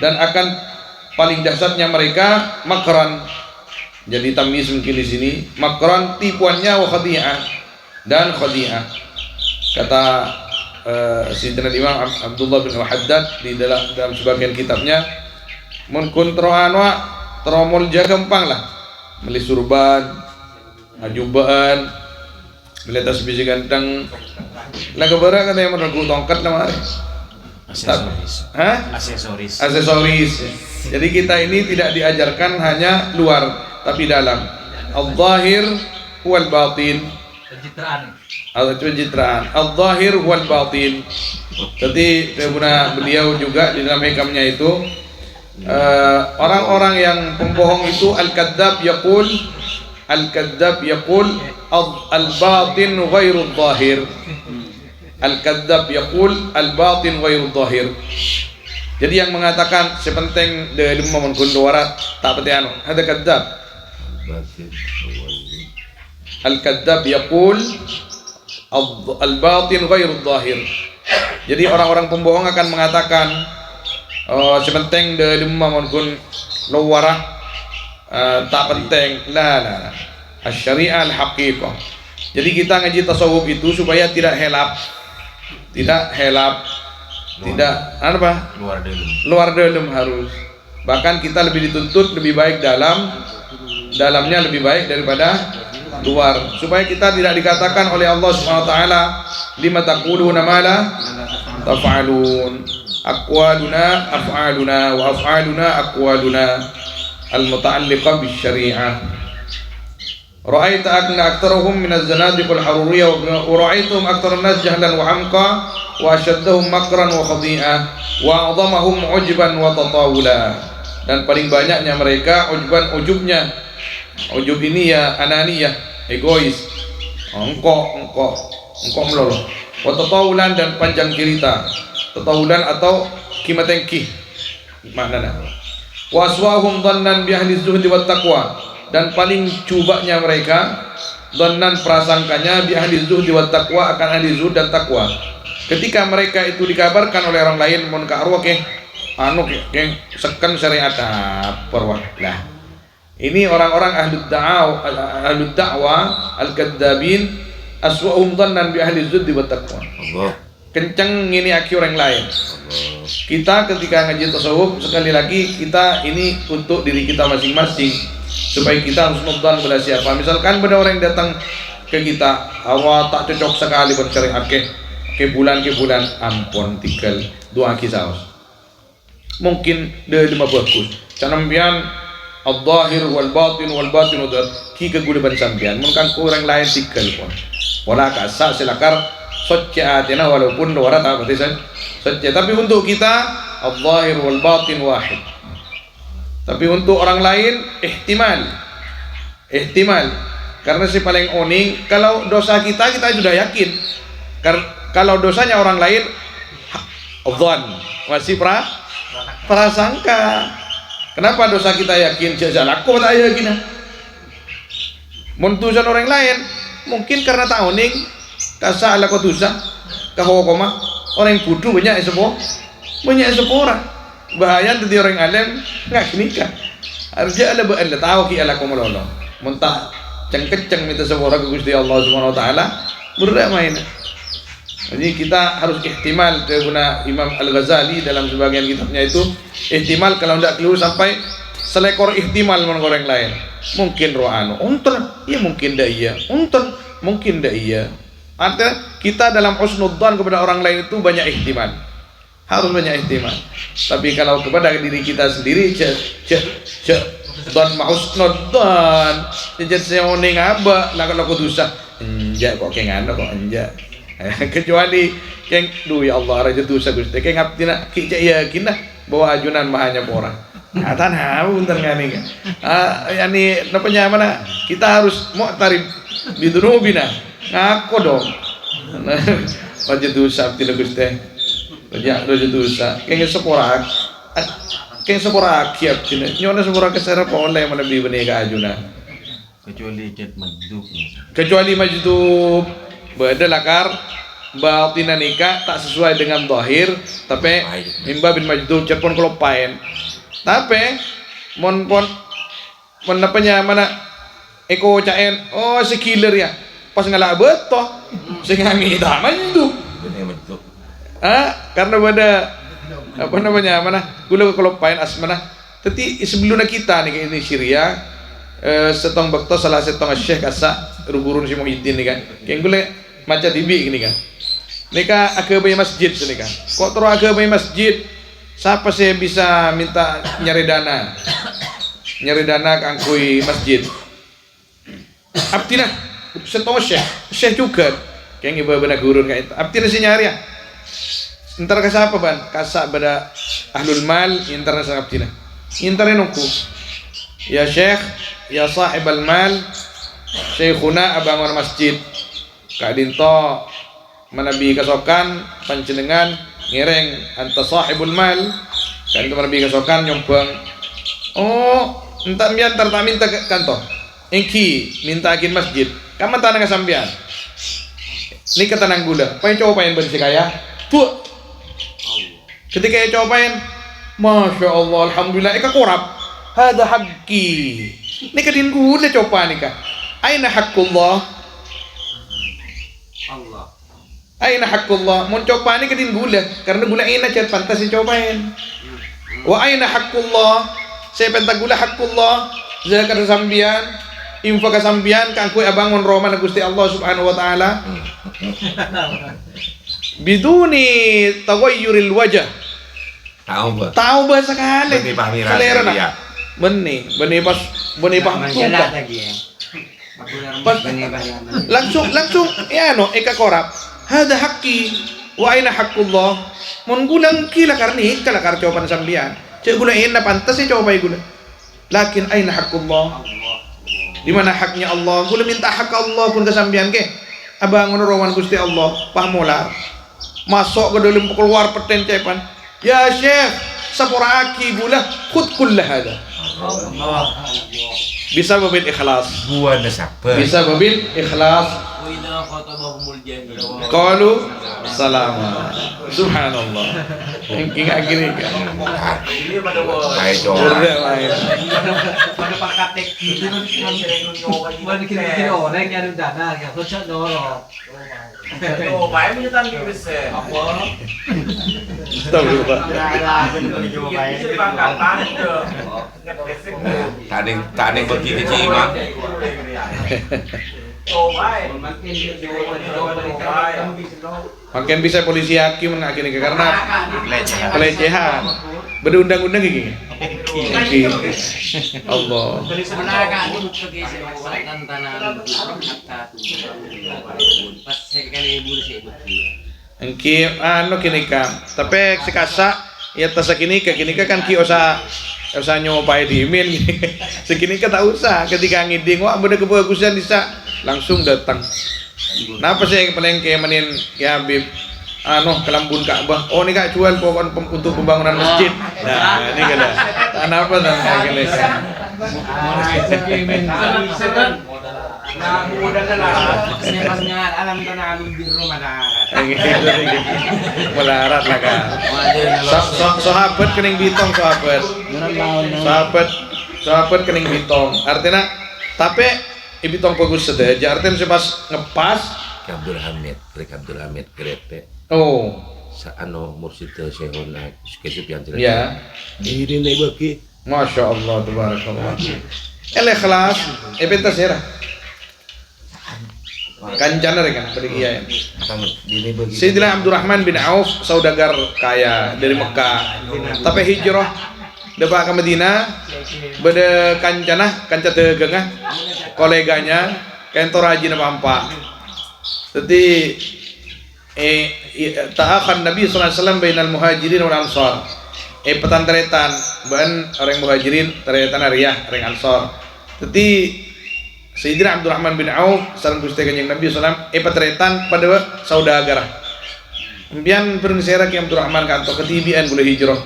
dan akan paling dahsyatnya mereka makran. Jadi tamyiz mungkin di sini, makran tipuannya, wa khadi'ah dan khadi'ah. Kata Sayyidina Imam Abdullah bin Haddad di dalam sebagian kitabnya, mun kuntra anwa teromol jaga gampang lah. Beli surban, ajubaan, beli tasbih ganteng. Lah kebara kan yang menunggu tongkat lah mari. Aksesoris. Jadi kita ini tidak diajarkan hanya luar tapi dalam. Al-zahir wal batin. Pencitraan. Al-zahir wal batin. Jadi beliau juga di dalam hikamnya itu orang-orang yang pembohong itu al-kadzdzab yaqul al-batin ghairu zahir. Al-kadzdzab yaqul al-batin ghairu zahir. Jadi yang mengatakan sepenting de memon kunduara tak pati anu ada kadzdzab. Al-kadzdzab yaqul al-batin ghairu zahir. Jadi orang-orang pembohong akan mengatakan sepenting de memon kun luara tak penting. La. Asy-syari'ah al-haqiqah. Jadi kita ngaji tasawuf itu supaya tidak helap, tidak apa? Luar dalam harus. Bahkan kita lebih dituntut lebih baik dalamnya lebih baik daripada luar, supaya kita tidak dikatakan oleh Allah Subhanahu wa taala lima taquluna ma la taf'alun. Aqwaluna af'aluna wa af'aluna aqwaluna al-muta'alliqah bisyari'ah. Ra'aita akna aktsarahum min az-zanadiq al-haruriyah wa ra'aituhum aktsar an-nas jahlan wa hamqa wa ashaddahum makran wa khadi'ah wa a'dhamahum ujban wa tatawula. Dan paling banyaknya mereka ujub ini ya ananiyah, egois, engkau meloloh, wa tatawulan dan panjang cerita, tatawulan atau kimatengkih maknanya. Wa aswahum dhannan bi ahli zuhdi wat taqwa, dan paling cubaknya mereka dhannan prasangkanya bi ahli zuhdi wat taqwa akan ahli zuhud dan takwa. Ketika mereka itu dikabarkan oleh orang lain mun ka arwah ke seken syariat perwah. Lah ini orang-orang ahli da'wah al-kadzdzabin aswahum dhannan bi ahli zuhdi wat taqwa. Kenceng ini aki orang lain. Kita ketika ngaji tasawuf sekali lagi kita ini untuk diri kita masing-masing, supaya kita harus nonton pada siapa. Misalkan pada orang yang datang ke kita, awak tak cocok sekali buat syariat ke bulan ampun tinggal dua kisah. Mungkin dia lima bagus. Canambian al-zahir wal batin udah ki keguliban sambian. Mungkin orang lain tinggal pun. Wala kasa selakar soccatina walaupun luar tak berarti socca. Tapi untuk kita al-zahir wal batin wahid. Tapi untuk orang lain ihtimal karena si paling oning kalau dosa kita sudah yakin. Kalau dosanya orang lain dzan masih prasangka. Kenapa dosa kita yakin? Jajal aku tak yakin. Muntusan orang lain mungkin karena tak oning kasa ala kotusa kahokoma orang yang bodoh banyak orang. Bahaya tadi orang alim nggak nikah. Harusnya ala tahu ki ala komalolo. Muntah cengkeceng minta sepora ke Gusti Allah Subhanahu wa taala berdamai. Jadi kita harus ihtimal. Guna Imam Al-Ghazali dalam sebagian kitabnya itu ihtimal, kalau tidak keliru sampai selekor ihtimal dengan orang lain. Mungkin rohano unter, ya mungkin dah iya. Unter, mungkin dah iya. Artinya kita dalam husnudzan kepada orang lain itu banyak ihtimal. Harus banyak ihtimal. Tapi kalau kepada diri kita sendiri dan mahusnudzan jadi seoning aba laku dosa enjak kok kengana kok enjak. Kecuali keng ya Allah raja dosa Gusti keng ngapti nak ki yakin dah bahwa ajunan mahanya orang. Atan haun terngani kan. Yani napanya mana? Kita harus mu'tarif bidunubina. Ngaku dong. Raja dosa abdi Gusti. Raja dosa. Keng seporak. Keng seporak kiap cina. Nyona seporak kesera oleh mana beli benih ke ajunan. Kecuali majdub. Beda lakar batinan nikah tak sesuai dengan zahir, tapi mimba bin majdub cepon kelopain. Tapi mon apanya mana eko caen oh si killer ya pas ngalak beto sing ngami tak majdub. Karena pada apa namanya mana gula kelopain asmana Jadi sebelumnya kita nih kayak ini Syria setong bakto salah setong syekh kasa rugurun si Muhyiddin nih kan. Kayak gue maca tibi gini kan. Nika agama masjid sini kan. Kok terus agama masjid? Siapa sih bisa minta nyari dana? Nyari dana kangkui masjid. Abdina setong syekh juga. Kayak ibu benar gurun kayak itu. Abdina sih nyari ya. Ntar ke siapa ban? Kasak pada ahlul mal internet sa abdina. Internet nungku. Ya syekh, ya sahib al mal, syekhuna abangun masjid. Kak Dinto manabi kasokan panjenengan ngereng anta sahibul mal. Kak Dinto manabi kasokan nyombang. Oh, entar mian tak minta kantor. Engki minta akin masjid. Kamu tanah kesambian. Ini ketanang gula. Pengen cobain bersih kaya. Bu. Ketika saya cobain, Masya Allah, Alhamdulillah, eka korap. Hada haqqi. Ini kadin gula coba nih kak. Aina haqqullah. Allah. Aina haqqullah. Mau coba nih kadin gula. Karena gula enak cat pantas cobain. Wa aina haqqullah. Saya pentak gula haqqullah. Zakat sambian. Info kasambian kangkui abangun Roma Gusti Allah Subhanahu wa taala. Biduni taghayyuril wajah. Tahu bahasa sekali. Benih pamiran Selera ya. nak. Benih pas Menjelat lagi ya. Pas- langsung ya no eka korap. Hada haqqi wa aina haqqullah. Mun gulang kila karni kala kar coban sambian. Cek gula ina pantas sih coba gula. Lakin aina haqqullah. Di mana haknya Allah? Gula minta hak Allah pun kesambian ke. Abangun rawan Gusti Allah, pahamolar. Masuk ke dalam keluar peten cepan. Ya Syekh, sapora aki gula khud kullah hada. Bisa babil ikhlas. Gua ada siapa? Bisa babil ikhlas. Qalu salama. Subhanallah. Engking akhirnya kan. Baik coba. Pada pakai kini orang yang ada dana yang sosial doro. Astagfirullah. Tading begini cima. Makin bisa polisi hakim mengakhiri karena pelecehan. Berundang-undang gini. Allah. Engki anu kini kam. Tapi sekasa ya tasa kini kan ki osa nyobai di email gini. Sekini tak usah ketika ngiding wah beda kebagusan bisa langsung datang. Napa sih paling kayak manin ya Habib kelambun Ka'bah. Oh ini kak jual pokok untuk pembangunan masjid. Nah ini kan. Kenapa kayak gini? Melarat lah kan. Sahabat kening bitong sahabat kening bitong. Artinya tapi ibitong bagus saja. Artinya pas ngepas Abdul Hamid grepe. Oh, Sa mursid Syekhuna Kesupian cerita. ya. Ini nih bagi. Masya Allah, tabarakallah. Ikhlas, pentas ya. Kancana kan, iya. Ini bagi. Sayyidina Abdurrahman bin Auf, saudagar kaya dari Mekah. Tapi hijrah depa ke Madinah, beda kanca tegengah, koleganya kantor haji nampak. Jadi ta'akhan Nabi sallallahu alaihi wasallam bainal muhajirin wal ansar. Petantretan ban orang muhajirin teretan ariyah orang ansar. Jadi Sayyidina Abdurrahman bin Auf sareng Gusti Kanjeng Nabi sallallahu alaihi wasallam petretan pada saudara. Kemudian berserak yang Abdurrahman kanto ketibian gula hijrah.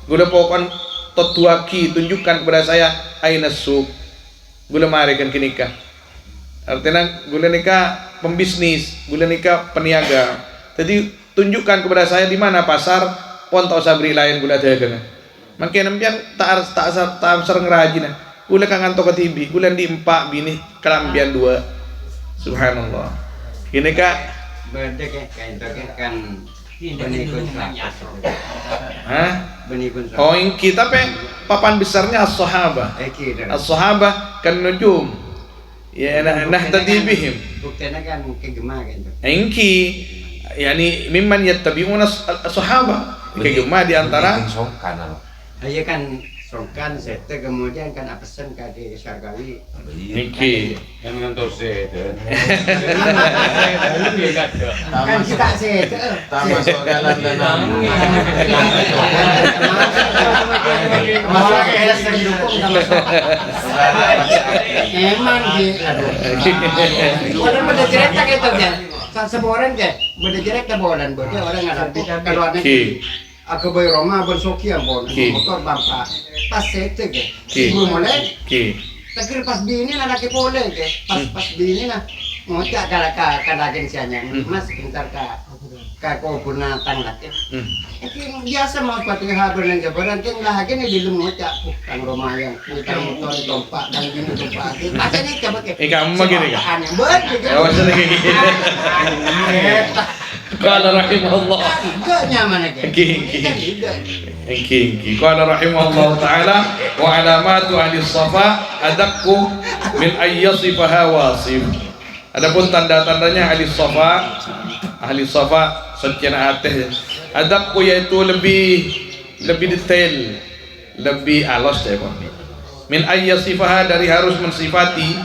Gula pokon totuaki tunjukkan kepada saya aina suq. Gula marikan kinikah. Artinya gula nikah pembisnis, gula nikah peniaga. Jadi tunjukkan kepada saya di mana pasar pontau sabri lain gula dagang. Makin nempian tak sering rajin. Gula kangen toko TV, gula di empat bini kelambian dua. Subhanallah. Ini kak Berdek kan Benikun 100. Hah? Benikun 100. Oh ingki tapi papan besarnya as-sahabah. Eki dah. As-sahabah kan nujum. Ya nahtadi bihim. Buktinya kan kegema kan. Ingki yani mimman yattabi'una as-sahabah. Kegema di antara Iya kan songkan sete kemudian kan apesen ka di Syargawi. ingki. Yang ngantor saya Kan kita sete. masuk jalan dan Masuk ke helas didukung sama emang di aduh. Orang pada cerita gitu kan. Sebulan kan, pada cerita bolan bocah orang ngadap keluar negeri. Aku boy Roma bersoki yang bon, motor bangka. Pas sete ke, sebelum mulai. Takir pas bini na nakipole ke, pas bini na. Ngocak kalagin siya mas pintar ka ko puna tanglat ke. Biasa mau pati haber ng jabaran ken lagi ni dilum ngocak kang Roma yang putar motor tompak dan gini tompak. Asa ni ka bake. Ikaw magini ka. Buat. Oh, sana gini. Qala rahimahullah. Enggak nyaman aja. Ingki. Qala rahimahullah ta'ala wa alamatu ahli safa adakku min ayyasifaha wasif. Adapun tanda-tandanya ahli safa sekian ateh. Adakku yaitu lebih detail, lebih alus ya Pak. Min ayyasifaha dari harus mensifati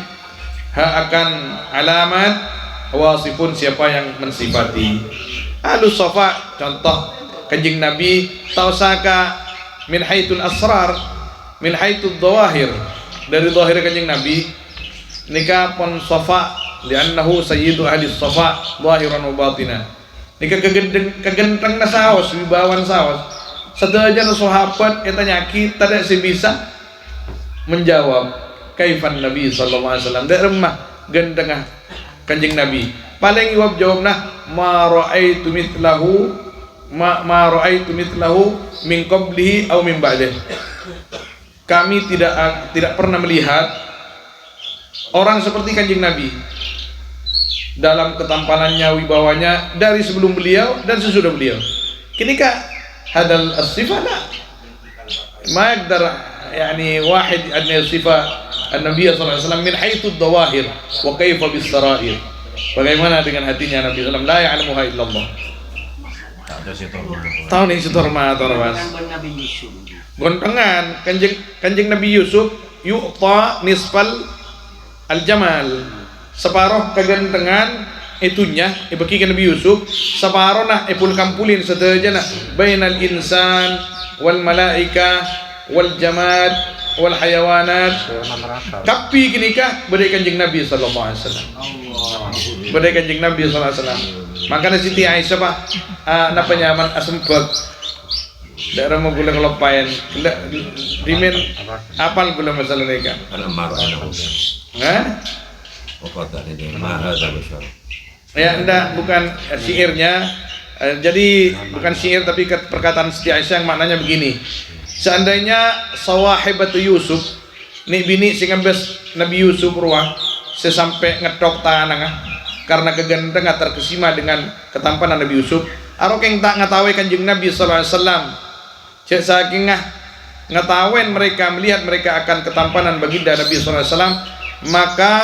akan alamat wasifun siapa yang mensifati. Ahli safa contoh Kanjeng Nabi tausaka min haitul asrar min haitul dhawahir dari zahir Kanjeng Nabi nikah pon safa li'annahu sayyidu ahli safa zahiran wa batina nikah kegenteng na saos wibawan saos sadajan sahabat eta nyaki tada si bisa menjawab kaifan Nabi sallallahu alaihi wasallam da remah gendengah Kanjeng Nabi paling jawabna ma ra'aitu mithlahu min qablihi aw min ba'dih. Kami tidak pernah melihat orang seperti Kanjeng Nabi dalam ketampanannya, wibawanya dari sebelum beliau dan sesudah beliau. Kinika hadal as-sifana ma yaqdar yani wahid an yasifa an-nabiy sallallahu alaihi wasallam min haitsu ad-dawahir wa kaifa bis-sarair. Bagaimana dengan hatinya Nabi sallallahu alaihi wasallam la ya'lamuha illallah. Tahu nih setorma Mas. Gontengan kanjeng Nabi Yusuf yu'ta nisfal al-jamal. Separuh kegantengan itunya ibagikan Nabi Yusuf, separuh nah ipun kampulin sedejana bainal insan wal malaika wal jamad wal hayawanat. Kapi kinikah badai kanjeng Nabi sallallahu alaihi wasallam. Badai kanjeng Nabi sallallahu alaihi wasallam. Makanya Siti Aisyah Pak napa nyaman asembag daerah mau gula kelopayan dimen apal gula masalah mereka ya enggak bukan syairnya jadi bukan syair tapi perkataan Siti Aisyah yang maknanya begini seandainya sawahibatu Yusuf nih bini sing ngembes Nabi Yusuf ruang sesampai ngedok tanah karena kegantengan terkesima dengan ketampanan Nabi Yusuf arokeng tak ngatawe kanjeng Nabi sallallahu alaihi wasallam cek saking ngatawen mereka melihat mereka akan ketampanan baginda Nabi sallallahu alaihi wasallam maka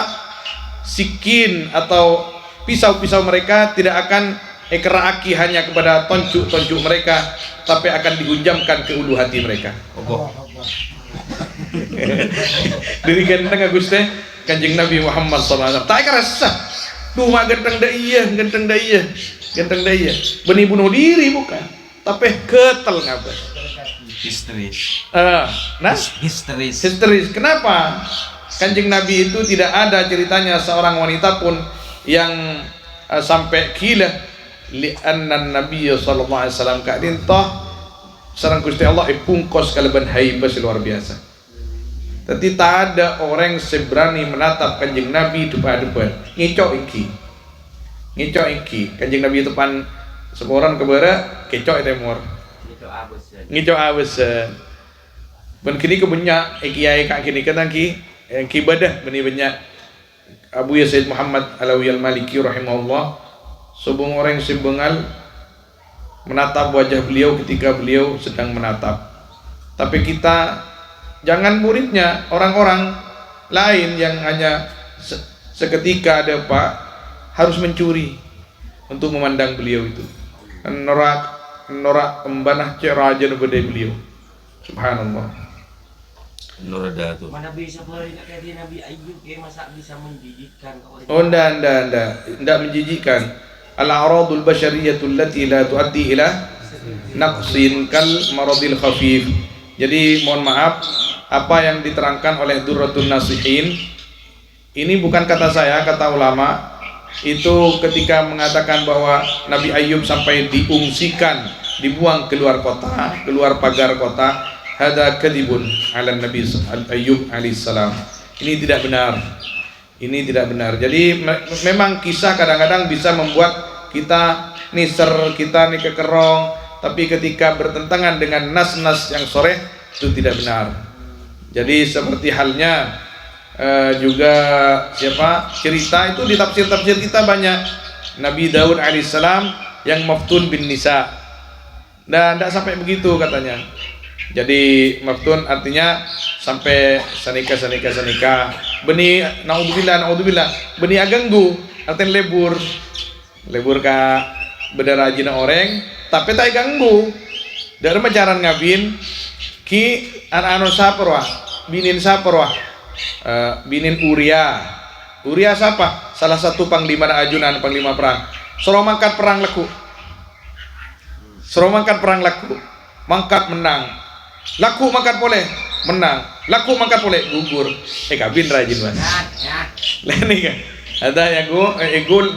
sikin atau pisau-pisau mereka tidak akan ekeraaki hanya kepada tonjuk-tonjuk mereka tapi akan dihunjamkan ke ulu hati mereka. Dari ganteng Gusti kanjeng Nabi Muhammad sallallahu alaihi wasallam tak kerasa duh mak genteng dah iya benih bunuh diri bukan tapi ketel ngapa histeris histeris kenapa kanjeng Nabi itu tidak ada ceritanya seorang wanita pun yang sampai gila li'anna nabiyya sallallahu alaihi wasallam kadin toh sareng Gusti Allah ipungkos kaleban haibah luar biasa. Tapi tak ada orang seberani menatap kanjeng Nabi depan-depan. Ngicok iki. Kanjeng Nabi depan seorang kebara, kecok temor. Ngicok abesan. Ben kini kebanyak kiai kak kini kan ki ibadah beni banyak. Abu Yazid Muhammad Alawi Al-Maliki rahimahullah. Sebung orang sebengal menatap wajah beliau ketika beliau sedang menatap. Tapi kita jangan muridnya orang-orang lain yang hanya seketika ada Pak harus mencuri untuk memandang beliau itu. Norak embanah cerajan pada beliau. Subhanallah. Nurada tuh. Mana bisa boleh kayak Nabi Ayub masa bisa menjijikkan Oh enggak menjijikkan. Al-a'radul basyariyatul lati la tuaddi ila naqsin kal maradil khafif. Jadi mohon maaf, apa yang diterangkan oleh Durratun Nasihin ini bukan kata saya, kata ulama. Itu ketika mengatakan bahwa Nabi Ayub sampai diungsikan, dibuang keluar kota, keluar pagar kota. Hada kadibun ala Nabi Ayub alaihissalam. Ini tidak benar. Ini tidak benar. Jadi memang kisah kadang-kadang bisa membuat kita niser, kita nih kekerong, tapi ketika bertentangan dengan nas-nas yang sharih itu tidak benar. Jadi seperti halnya juga cerita itu di tafsir-tafsir kita banyak. Nabi Daud alaihissalam yang maftun bin nisa. Dan tidak sampai begitu katanya. Jadi maftun artinya sampai sanika. Beni naudzubillah. Beni aganggu artinya lebur ka berdarajina orang tapi tak ganggu. Dari macaran ngabin ki anak-anak saperwah, binin saperwah. Binin Uria siapa? Salah satu panglima ajunan, panglima perang. Suruh mangkat perang laku. Mangkat menang. Laku mangkat boleh menang. Laku mangkat boleh gugur. Kabin rajin mas. Lain kan. Ada yang gul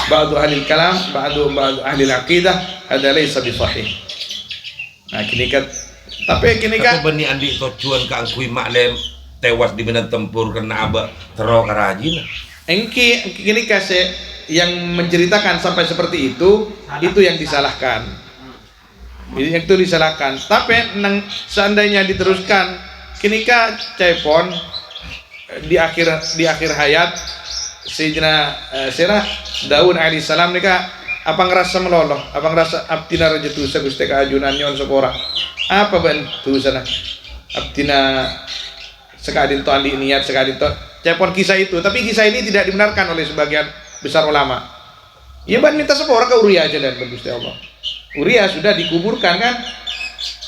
ba'du ahli kalam, ba'du ahli aqidah, ada laysa bi sahih. Nah kini kan tapi beni andi tujuan ke angkui maklem tewas di medan tempur kena abah terok rajin. Kini kasih yang menceritakan sampai seperti itu yang disalahkan. Yang itu disalahkan. Tapi seandainya diteruskan, kini cepon di akhir hayat Sayyidina Sirah Daud alaihissalam nika apa ngerasa meloloh, apa ngerasa abdina rajatu saguste kaajunan nyon sepora. Apa bantu sana abdina sekadin to andi niat sekadin to cepon kisah itu, tapi kisah ini tidak dibenarkan oleh sebagian besar ulama. Ya ban minta sepora ke Uria aja dan Gusti Allah. Uria sudah dikuburkan kan,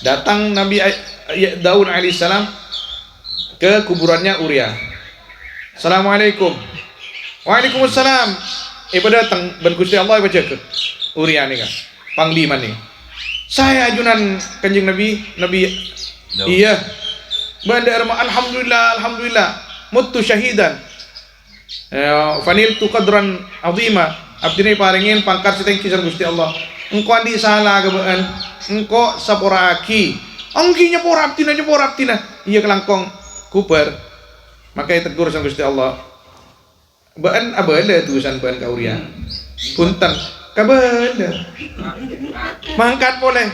datang Nabi Daud alaihissalam ke kuburannya Uria. Assalamualaikum. Waalaikumsalam. Datang ben Gusti Allah baca ke Uria nih kan, panglima nih. Saya ajunan Kanjeng Nabi Daud. Iya. Bandar alhamdulillah mutu syahidan. Fanil tu qadran azima. Abdine paringin pangkat siteng kisah Gusti Allah. Engko andi salah kebaan. Engko saporaki. Angki nyepora abdina. Iya kelangkong kuper. Makanya tegur sang Gusti Allah. Baan abada tulisan baan kauria. Punten kabada. Mangkat boleh.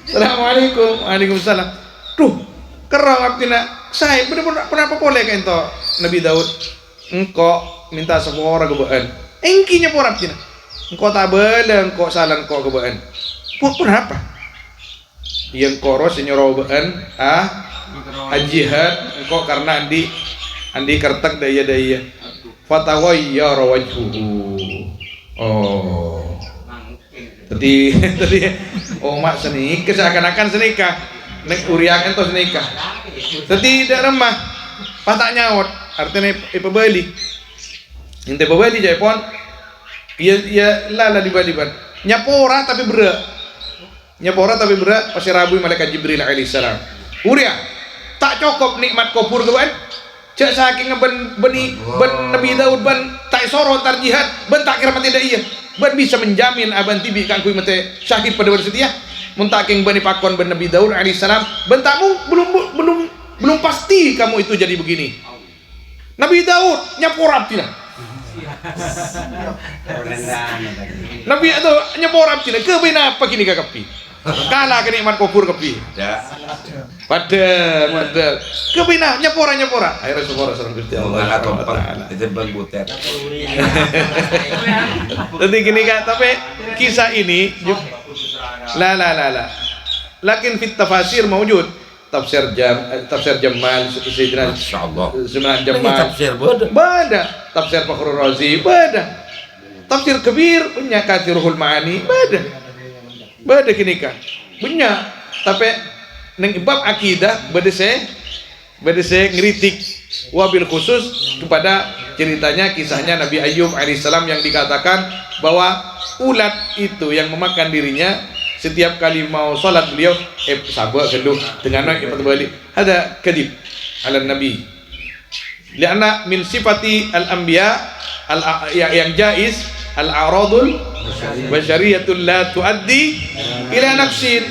Assalamualaikum. Waalaikumsalam. Duh, kerang abdina. Saya kenapa boleh kan to Nabi Daud? Engko minta sepora kebaan. Engki nyepora abdina. Engko tak bela, engko salah engko kebaan. Kenapa? Yang koros nyoro baan jihad engko karena andi kertek daya fatawayyara wajhuhu. Oh. Tadi mak senikah seakan-akan senikah. Nek uriakan to senikah. Tadi tidak remah. Patak nyawat artinya ipebeli. Inte pebeli jaipon. Iya lala dibaliban. Nyapora tapi berat pasti Rabu malaikat Jibril alaihissalam. Uria tak cukup nikmat kubur keban. Cak saking ben Nabi Daud ben tak soro tar jihad ben tak kira mati iya. Ben bisa menjamin aban tibi kang kui mate syahid pada bersedia. Mun tak king bani pakon ben Nabi Daud alaihissalam ben tamu belum pasti kamu itu jadi begini. Nabi Daud nyaporap tina. Nabi itu nyaporap tina ke ben apa kini kakapi. Kalah ke nikmat kubur kapi. Ya. Padahal kebina nyepora. Akhirnya sepora sareng Gusti Allah. Mengalah tompeng itu bang butet. Jadi gini kan, tapi kisah ini la. Lakin fit tafasir mawjud. Tafsir Jamal Sayyidina Insyaallah. Sunan Ini Jamal. tafsir bodoh. Bada. Tafsir Fakhrul Razi bada. Tafsir Kabir punya Kathirul Ma'ani bada gini kan. Punya tapi neng bab akidah bade saya ngeritik wabil khusus kepada ceritanya kisahnya Nabi Ayub alaihissalam yang dikatakan bahwa ulat itu yang memakan dirinya setiap kali mau sholat beliau sabar gendut dengan naik balik ada kadib ala Nabi lianna min sifati al-anbiya yang jaiz al-a'radul basyariyatul la tuaddi ila nafsin.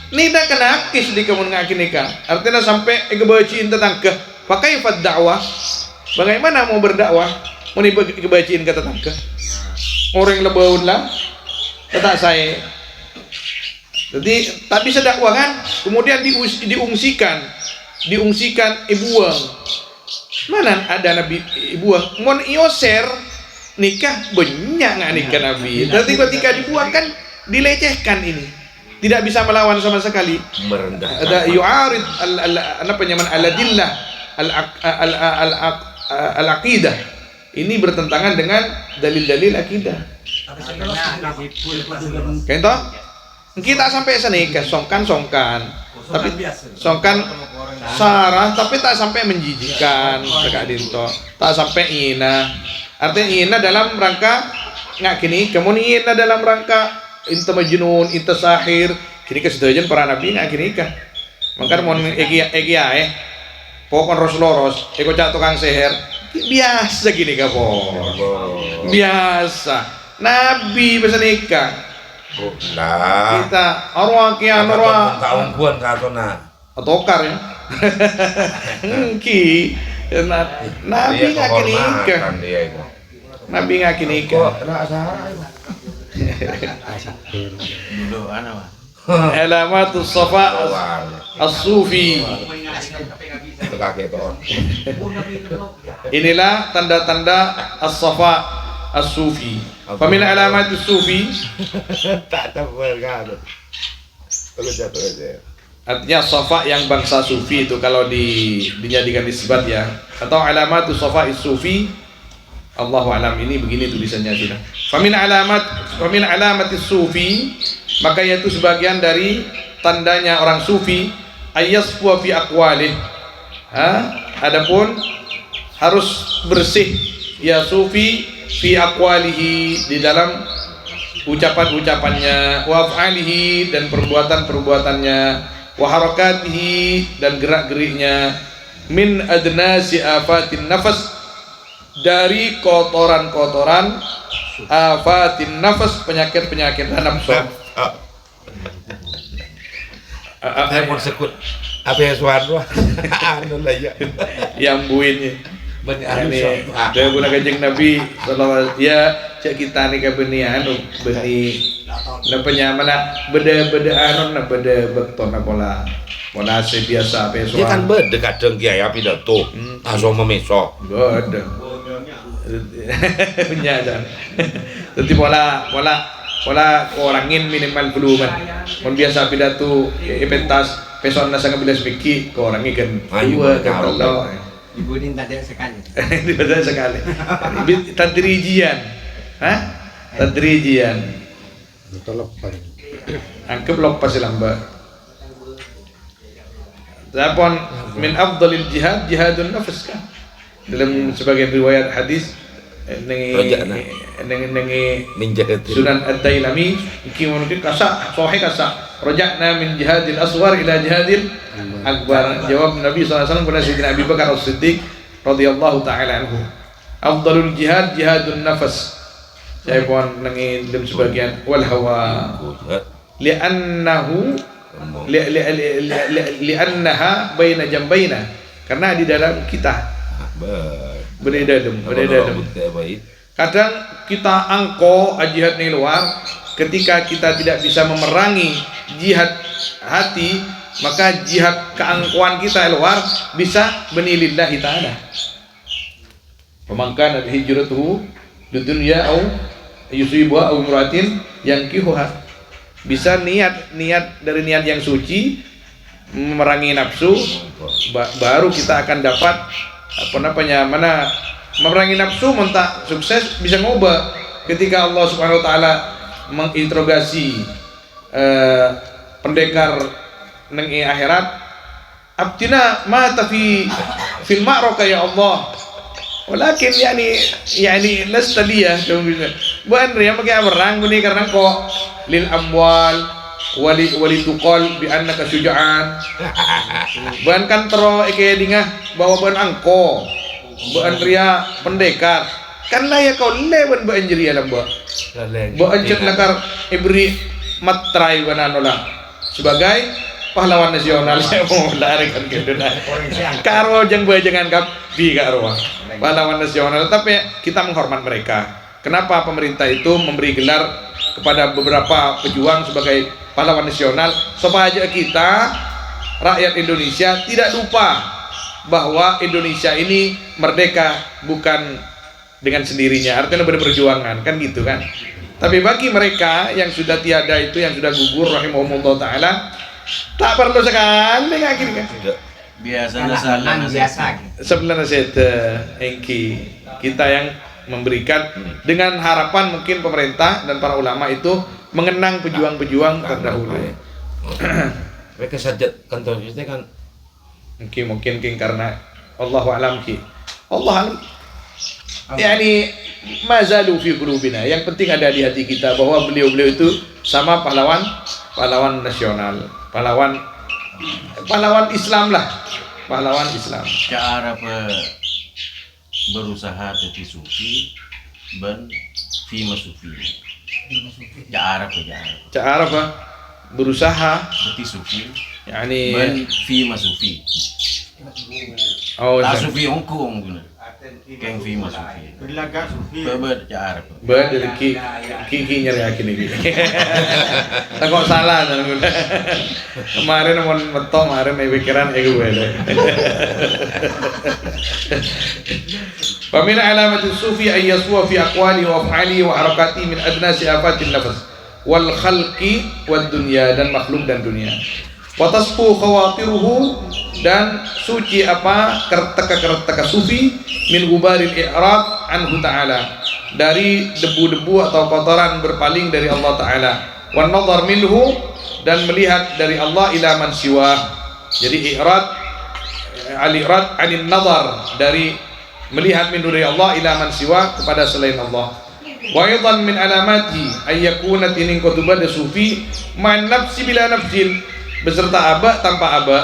Nida kena kis di kamun ngakinika. Artinya sampai kebaciin tentang pakai fad dakwah. Bagaimana mau berdakwah? Mau kebaciin kata tangke. Orang lebaun lah. Kata saya. Jadi tak bisa dakwah kan? Kemudian diungsikan ibuang. Mana ada Nabi ibuang? Mon ioser nikah banyak nggak nikah Nabi. Tapi ketika dibuang kan dilecehkan ini. Tidak bisa melawan sama sekali. Merendahkan. Ada yu'arid penyaman aladillah al-aqidah. Ini bertentangan dengan dalil-dalil akidah. Kento? Kita sampai sini ke songkan. Tapi songkan sarah tapi tak sampai menjijikan Kak Dinto. Tak sampai ina. Artinya ina dalam rangka nggak gini, kemudian ina dalam rangka inta majnun, inta sahir, kini kesedayan para nabi nggak kini kah? Maka mon pokon loros, eko cak tukang seher, biasa gini kah biasa. Nabi bisa nikah. Lah. Kita orang kian orang. Kaumpuan katona. Otokar ya. Engki, Nabi nggak kini kah? Nabi nggak kini kah? Alamatus Safa As-Sufi. Inilah tanda-tanda As-Safa As-Sufi. Famin alamatus Sufi. Artinya Safa yang bangsa Sufi itu kalau dijadikan nisbat ya. Atau alamatus Safa As-Sufi. Allahu alam, ini begini tulisannya sudah. Famin alamatis sufi, maka yaitu sebagian dari tandanya orang sufi ayasfu fi aqwalih. Adapun harus bersih ya sufi fi aqwalihi, di dalam ucapan-ucapannya, wa af'alihi, dan perbuatan-perbuatannya, wa harakatihi, dan gerak-geriknya, min adnasi afatin nafas, dari kotoran-kotoran afatin nafas, penyakit-penyakit nafsu. Saya mau sekut apa yang suara anu lah ya. Yang buinnya Banyak ini dia guna kanjeng Nabi sallallahu ya cak kita nih kabeni anu beni napanya mana beda anu na beda beton pola biasa apa dia kan beda kadang kiai pidato langsung memesok beda punya dan jadi pola korangin minimal volumen mon biasa pidato pentas peson nasa ngabilas miki korangin kan dua kan tolong Ibu ini tak ada sekali. tidak ada sekali tadrijian tadrijian angkep lepas lambat Zapon min afdalil jihadun nafs kan dalam sebagian riwayat hadis nengi Sunan Ad-Dailami kimun kasa sahih kasa raja'na min jihadil asghar ila jihadil akbar. Jawab Nabi SAW kepada Sayyidina Abi Bakar As-Siddiq radhiyallahu taala anhu, afdalul jihad jihadun nafas. Saya pun nengi dalam sebagian wal hawa li'annahu li'annaha baina jambaina, karena di dalam kita berdedam. Kadang kita angko jihad di luar, ketika kita tidak bisa memerangi jihad hati, maka jihad keangkuhan kita luar bisa benilillahi ta'ala. Pemangkan hijratuhu lidunya au yusibuha au imratin yankihuha. Bisa niat dari niat yang suci memerangi nafsu, baru kita akan dapat memerangi nafsu mentak sukses bisa ngubah. Ketika Allah Subhanahu wa taala menginterogasi pendekar neng akhirat, abdina mata fil ma'raka ya Allah, walakin yani lasta liya, bukan dia pakai berang ini karena kok lil amwal wali tuqal bi annaka syuja'an, bukan kan tero eke dingah bawa ban angko, bukan ria pendekar kan lah ya kau lewan bukan jeri alam bukan cet lakar ibri matrai bananola sebagai pahlawan nasional. Saya mau larikan gitu nah karo jangan kap di karo pahlawan nasional, tapi kita menghormat mereka. Kenapa pemerintah itu memberi gelar kepada beberapa pejuang sebagai pahlawan nasional, supaya kita rakyat Indonesia tidak lupa bahwa Indonesia ini merdeka bukan dengan sendirinya, artinya berperjuangan kan gitu kan. Tapi bagi mereka yang sudah tiada itu, yang sudah gugur rahimahumullah ta'ala, tak perlu sekali ngakhir kan. Biasa Sebenarnya engki kita yang memberikan dengan harapan mungkin pemerintah dan para ulama itu mengenang pejuang-pejuang terdahulu. Mereka sajat kantor kita kan Mungkin karena Allahu a'lam Allah alam. Yani mazalu fi qulubina. Yang penting ada di hati kita bahwa beliau-beliau itu sama pahlawan nasional, pahlawan Islam lah, pahlawan Islam. cara berusaha jadi sufi ben fima sufi. Cara apa? Berusaha jadi sufi yani ben fima sufi. oh Tak sufi hukum guna. Keng fima sufi. Berlaga sufi. Cara dari ki nyari yakin ini. Takut salah dan kemarin mau meto kemarin pikiran ego gue. Famin alamat sufi ay yaswa fi aqwali wa af'ali wa harakati min adnasi afatin nafs wal khalqi wad dunya, dan makhluk dan dunia. Wa tasfu khawatiruhu, dan suci apa kerteka sufi min gubaril i'rad anhu ta'ala, dari debu-debu atau kotoran berpaling dari Allah ta'ala. Wan nadhar minhu, dan melihat dari Allah ila man siwa. Jadi al-i'rad anin nadhar, dari melihat min dari Allah ila man siwa, kepada selain Allah. Wa aidan min alamati ay yakuna tinin kutubad sufi man nafsi bila nafsin, beserta aba tanpa aba.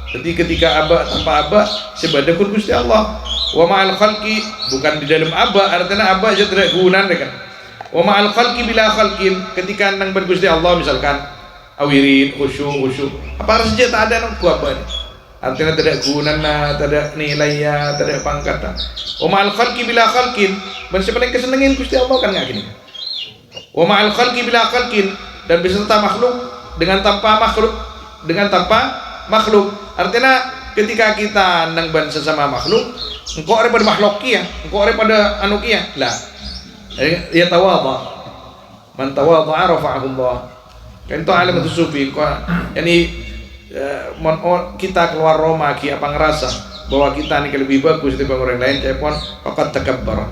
Jadi ketika aba tanpa aba sebadakun Gusti Allah. Wa ma'al khalqi, bukan di dalam aba, artinya aba aja tidak gunan kan. Wa ma'al khalqi bila khalqin, ketika nang ben Gusti Allah misalkan awirin khusyuk apa saja tak ada nang kuaba ni. Artinya tidak gunan, tidak nilainya, tidak pangkat. Wa ma'al khalqi bila khalqin, ben paling kesenengin Gusti Allah kan ngak gini. Wa ma'al khalqi bila khalqin, dan beserta makhluk dengan tanpa makhluk. Artinya ketika kita nang ban sesama makhluk, engkau daripada makhluk ya, engkau daripada anu ya, lah. Ya tawadha. Man tawadha rafa'ahu Allah. Kan itu alamat sufi. Yani kita keluar Roma ki apa ngerasa bahwa kita ini lebih bagus daripada orang lain, cepon faqad takabbara.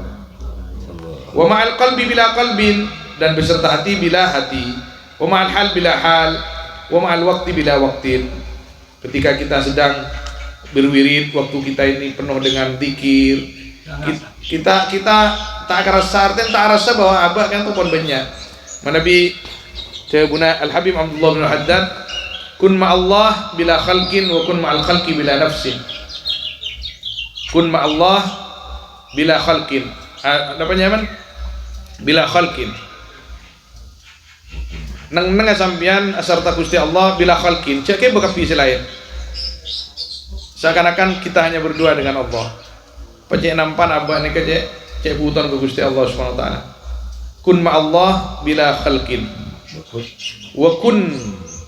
Wa ma'al qalbi bila qalbin, dan beserta hati bila hati. Wa ma'al hal bila hal. Wa ma'al waqti bila waqtin. Ketika kita sedang berwirid, waktu kita ini penuh dengan zikir, kita tak rasa, artinya tak rasa bahwa abah kan tu pun banyak. Nabi Buna Al-Habib Abdullah bin Haddad, kun ma'allah bila khalqin wa kun ma'al khalqi bila nafsin. Kun ma'allah bila khalqin. Apa nyaman? Bila khalqin. Nang sampian asarta Gusti Allah bila khalqin, cek bukan visi lain. Seakan-akan kita hanya berdua dengan Allah. Pecek nampan abah ni cek buton ke Gusti Allah Subhanahu wa taala. Kun ma'allah bila khalqin wa kun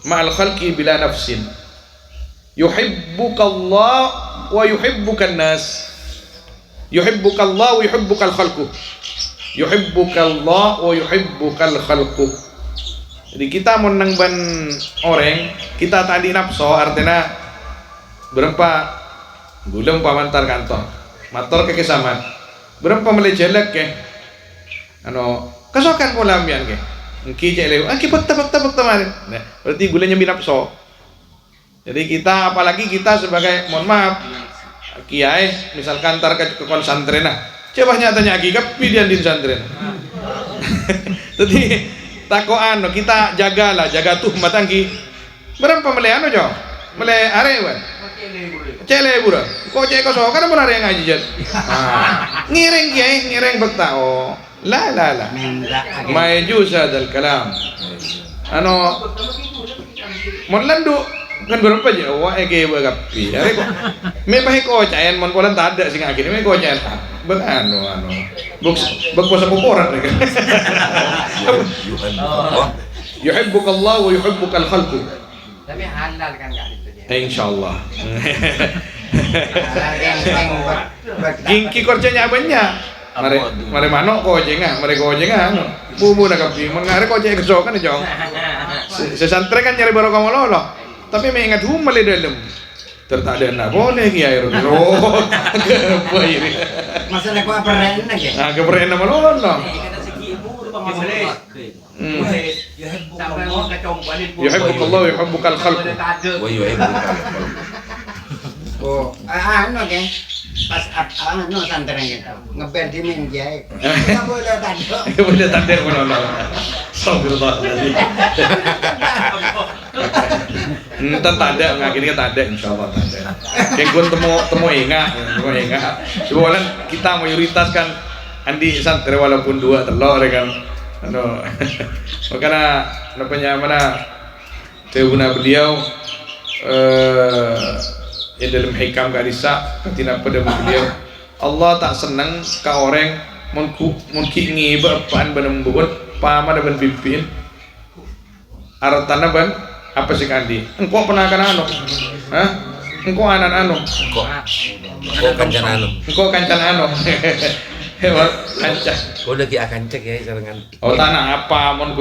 ma'al khalqi bila nafsin. Yuhibbukallah wa yuhibbukan nas. Yuhibbukallah wa yuhibbukal khalqu. Yuhibbukallah wa yuhibbukal khalqu. Jadi kita mau nang ban orang, kita tadi nafsu artinya berapa gulem pamantar kantor, motor ke kesaman, berapa melejelek ke, kesokan pola ambian ke, mungkin cek aki fakta kemarin, nah berarti gulanya binapso. Jadi kita apalagi kita sebagai mohon maaf kiai misalkan antar ke konsantren nah, coba nyatanya aki kepidian di santren. Jadi takoan kita jagalah, jaga tuh matangki. Berapa meleano jo? Mele arewan. Cele bura. Kok cek koso kan benar yang ngaji jet. Ngiring kiai, ngiring bekta. Oh. La. Ma yajuza dal kalam. Mon landu kan berapa aja? Wah ege bagapi. Are kok me pahe ko caen mon polan tak ada sing akhir me ko caen. Bek buk posa poporan rek. Yuhibbukallah wa yuhibbukal khalqu. Tapi halal kan enggak itu dia. Insyaallah. Gingki korjanya abanya. Mare manok ko jenga, mare ko jenga. Bubu nak kapi, mangare ko jenga kesokan jong. Sesantren kan nyari barokah mololo. Tapi mengingat humel di dalam. Tertak ada nak boleh kiai roh. Apa ini? Masalah ko aparen aja. Ah, keperen mololo. Kata segi ibu bang masalah. Sampai mau kecombalin. Yuhibbukallah wa yuhibbukal khalq. Wa yuhibbukal. Oh, ke? Pas santren gitu. Ngeband di Minjai. Enggak boleh tanduk. Boleh tanduk mololo. Astagfirullah. Entar tak ada, akhirnya tak ada, insyaallah tak ada. Kayak gue temu ingat. Sebulan kita mayoritas kan andi santri walaupun 2 telur kan. Makanya namanya mana teguna beliau dalam hikam kadisa ketina pada beliau Allah tak senang ka orang mun ki apaan ban membubut pama ban pimpin artana ban apa sih kandi engkau pernah kan hah engkau anak engkau kancan hebat kancan udah ki akan cek ya sarangan tanah apa mon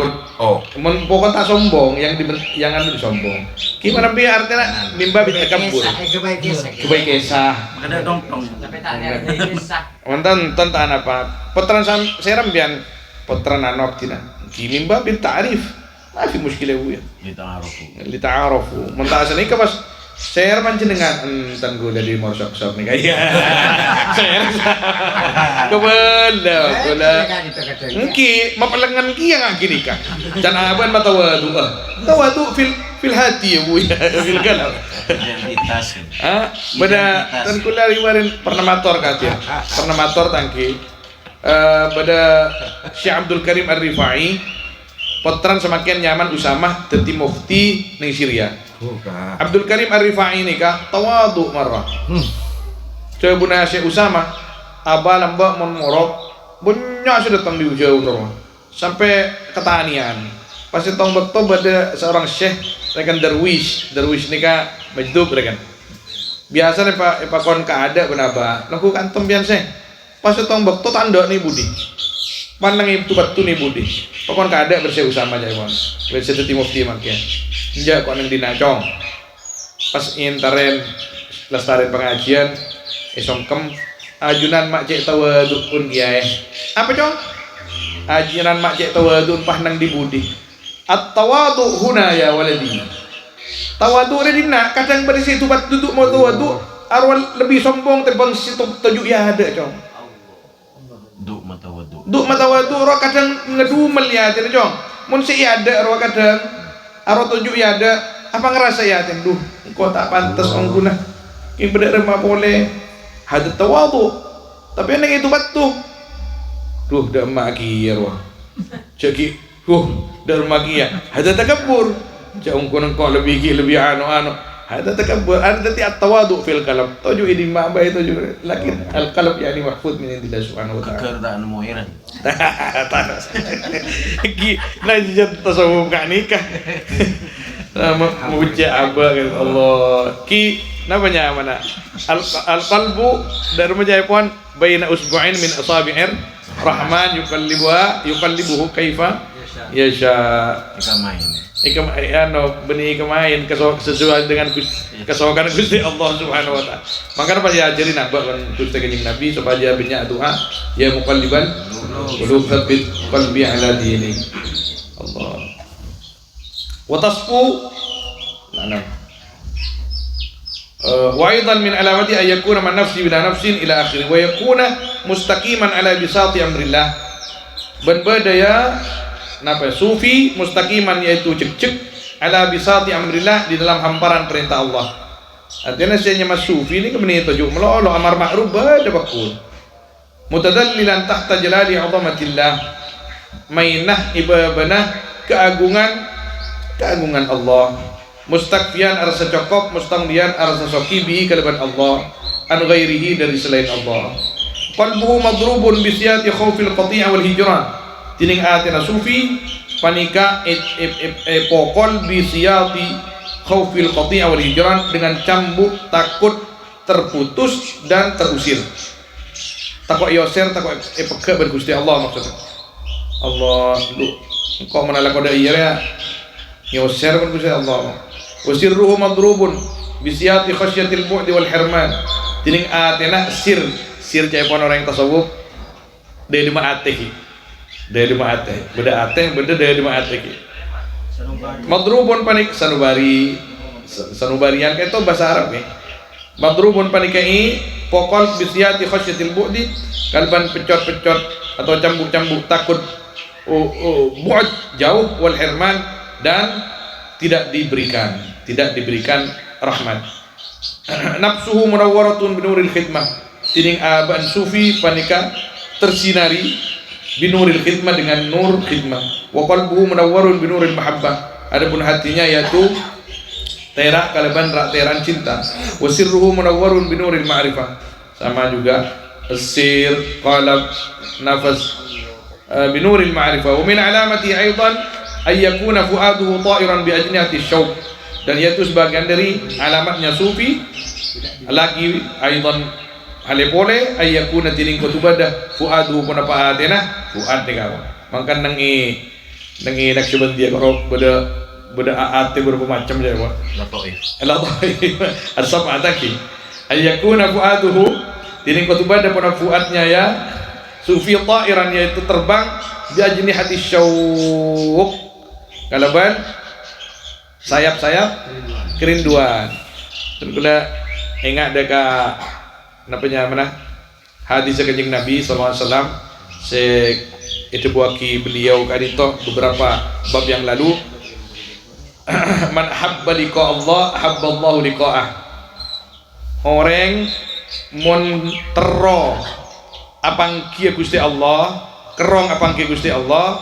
pokok tak sombong yang disombong gimana biar artinya mimba bisa kabur kebaik kisah ada dongtong Tapi tak ada kisah. mantan tanah apa potran seram bian potran anok tina mimba bin ta'rif ma fi mushkilah ya li ta'arufu mentah asani ka pas share panjenengan enten gue dari morsok-sok nih kayak share kebela mungkin mapalengan ki yang gini kan can aban tawadu fil hati ya bu ya fil kalam identitas beda tan kula kemarin pernah motor katanya pernah motor tangki beda Syekh Abdul Karim Ar-Rifai potran semakin nyaman Usamah dadi mufti ning Syria. Abdul Karim Ar-Rifai ini kah tawadu marah. Coba buna Syekh Usamah aba lamba mon morok banyak sudah datang di jauh normal sampai ketanian. Pas tong bekto pada seorang syekh rekan derwish ini kah majdub rekan. Biasa nih Pak kon ka ada benaba. Laku kantom biasa. Pas tong bekto tanda nih budi. Pandang itu batu nih budi. Pokon kada bersih Usama aja mon. Bersih teti mufti makian. Inja kok nang dinacong. Pas intaren lestari pengajian esongkem ajunan mak cek tawadun kiai. Apa cong? Ajunan mak cek tawadun pah nang di budi. At-tawadu huna ya waladi. Tawadu redina kadang berisi tubat duduk mau tawadu arwah lebih sombong terbang situ tujuh ya ada cong. Duk matawadu ro kadang ngedumel ya tin jong mun si ada ro kadang aro tujuh ya ada apa ngerasa ya tin duh engko tak pantes ongguna ki beda remah boleh hadat tawadu tapi nang itu batu duh dak maki ya ro ceki dak maki ya hadat takabbur jauh engko lebih anu هذا تكبر هذا التواضع في القلب توجو ini mak bae توجو lakin al-qalb yani mahfud min indillah subhanahu wa ta'ala kekertaan muiran ki najat tasawuf ka nikah Muja aba kan Allah. Ki namanya mana? Al-qalbu dari menjadi baina usbu'ain min asabi'ir rahman yuqallibuhu kaifa yasha. Benih kemain sesuai dengan kesokan Gusti Allah Subhanahu wa taala. Makanya pas diajarin abah kan Gusti Kanjeng Nabi supaya banyak doa ya muqallibal qulub tsabbit qalbi ala dinik. Allah. Wa tasfu wa aidan min alamati ay yakuna man nafsi bila nafsin ila akhir wa yakuna mustaqiman ala bisati amrillah. Ban badaya napa sufi mustaqiman yaitu cek ala bisati amrillah di dalam hamparan perintah Allah. Artinya saya mas sufi ini kemudian tujuh melolo amar ma'ruf bada bakul mutadallilan tahta jalali azamatillah mainah ibabanah keagungan Allah mustakfian arsa cokop mustangdian arsa sokibi kalaban Allah an ghairihi dari selain Allah. Qalbuhu madrubun bisiyati khawfil qati'ah wal hijran. Tining atina sufi panika pokol bisiyati khawfil qati'ah wal hijran dengan cambuk takut terputus dan terusir. Takut yoser takut peke ber Gusti Allah maksudnya. Allah lu kok menala kode iya ya yoser ber Gusti Allah. Wasirruhu madrubun bisiyati khasyatil bu'di wal hirman. Tining atina sir caipon orang tasawuf dari lima atehi. Dari lima ate, beda ate, beda dari lima ate. Madrubun panik sanubarian itu bahasa Arab nih. Madrubun panikai pokol bisyati khasyatil bu'di kalban pecot-pecot atau cambuk-cambuk takut bu'd jauh wal hirman dan tidak diberikan rahmat. Nafsuhu munawwaratun binuril khidmah. Tining aban sufi panika tersinari binuril khidmah dengan nur khidmah. Wa qalbuhu munawwarun binuril mahabbah. Adapun hatinya yaitu terak kalaban teran cinta. Wa sirruhu munawwarun binuril ma'rifah. Sama juga sir qalb nafas binuril ma'rifah. Wa min alamati aidan ay yakuna fuaduhu ta'iran bi ajnihati syauq. Dan yaitu sebagian dari alamatnya sufi lagi aidan hale boleh ayakuna tining kutubada fuadu punapa atena fuad degawa mangkan nangi nak coba dia kalau beda ate berapa macam je apa latoi asap ataki ayakuna fuaduhu tining kutubada puna fuadnya ya sufi ta'iran yaitu terbang di ajni hati syauq kalaban sayap-sayap kerinduan terkena ingat deka napanya mana hadis Kanjeng Nabi SAW itu buaki beliau kadito beberapa bab yang lalu man habba liqa Allah habballahu liqa'ah. Orang mon tero apang kia Gusti Allah kerong apang kia Gusti Allah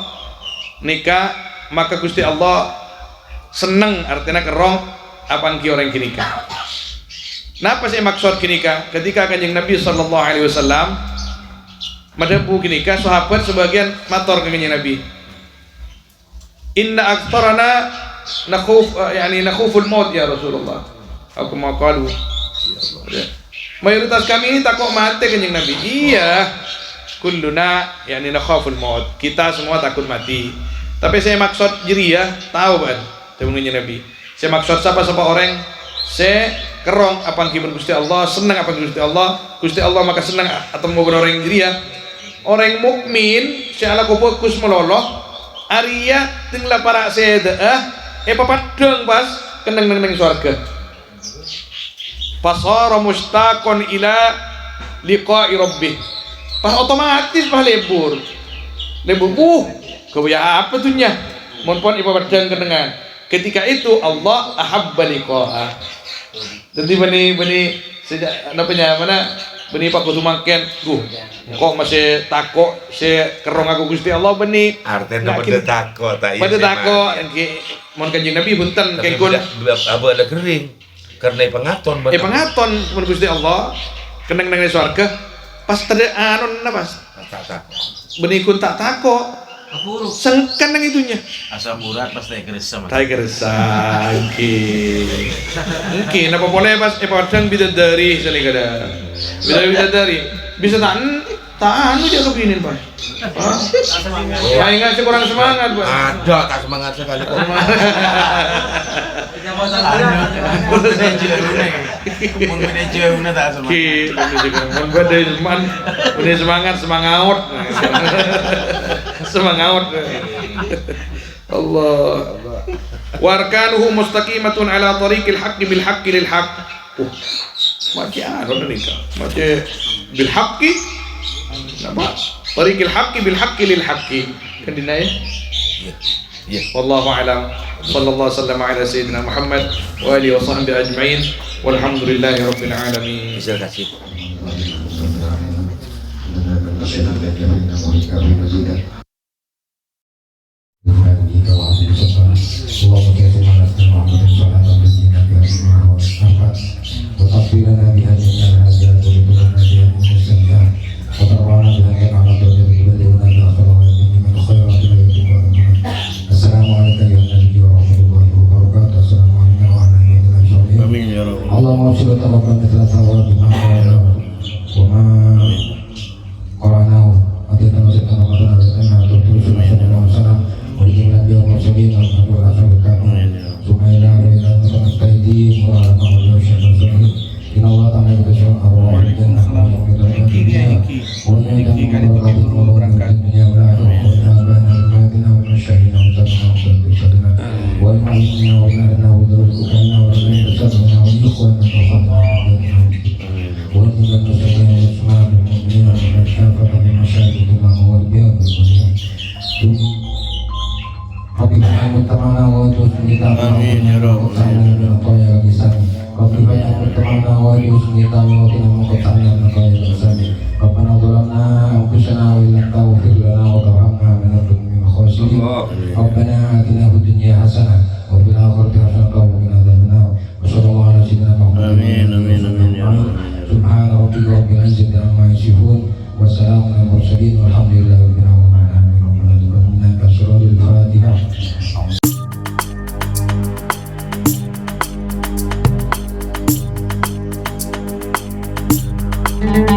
nikah maka Gusti Allah seneng artinya kerong apang kia orang kinika. Napa sih maksud kinika? Ketika Kanjeng Nabi sallallahu alaihi wasallam madabu kinika sahabat sebagian mator ke Kanjeng Nabi. Inna aktsarana nakhuful maut ya Rasulullah. Aku mau qalu. Mayoritas kami ini takut mati Kanjeng Nabi. Iya. Kulluna nakhuful maut. Kita semua takut mati. Tapi saya maksud jiriah tahu kan? Kanjeng Nabi. Saya maksud siapa orang saya kerong apang kibar Gusti Allah senang apang Gusti Allah maka senang atau mau orang dia orang mukmin saya laku fokus meloloh Arya tinggal para seda papadeng pas kenang surga pasara mustaqon ila liqa'i rabbih pas otomatis pas lebur kebaya apa tuhnya mohon ibadah kenangan ketika itu Allah ahabba liqa'ah. Jadi beni sejak namanya mana beni pak kudu makan kok masih takut saya kerong aku Gusti Allah beni artinya pada takut pada takut mon Kanjeng Nabi bunten kengkun apa ada kering karena pengaton pengaton mon Gusti Allah kenang nang surga pas tadi anon pas beni kun tak takut Kapuruk. Sengkan nang itunya. Asam urat pas tiger sama. Tiger sakit. Mungkin apa boleh pas padang bidadari sana kada. Bidadari bisa tahan dia kepinin Pak. Pak ingat kurang semangat Pak. Ada tak semangat sekali kok. Kita mau salah. Mun manajer una tak semangat. Ki, mun gede man, udah semangat. Semangat. Allah. Warkanuhu mustaqimatun ala tariqil haqqi bil haqqi lil haqq. Macam apa nih kak? Macam bil haqqi. Nama tariqil haqqi bil haqqi lil haqqi. Kan dinaya? Iya. Wallahu a'lam. Sallallahu wasallam ala sayyidina Muhammad wa alihi wa sahbihi ajma'in. Walhamdulillahi rabbil alamin. Bisa kasih. Allahumma sholli wa sallim ala sayyidina wa ma qara'nahu atana wa satana wa atana wa sallam wa inna bihi wa sayyidina wa ashabika sumaila ila nasta'idi wa ala wa sallam inna Allah ta'ala yashhadu wa inna Allaha wa malaikatahu wa Amin ya rabbal Rabbana atina fid dunya hasanah wa fil akhirati hasanah wa qina adzabannar. Wa sallallahu ala sayyidina Muhammad. Amin ya rabbal alamin. Subhana rabbika rabbil izzati amma yasifun wa salamun alal mursalin walhamdulillahi rabbil alamin. Al-Fatihah.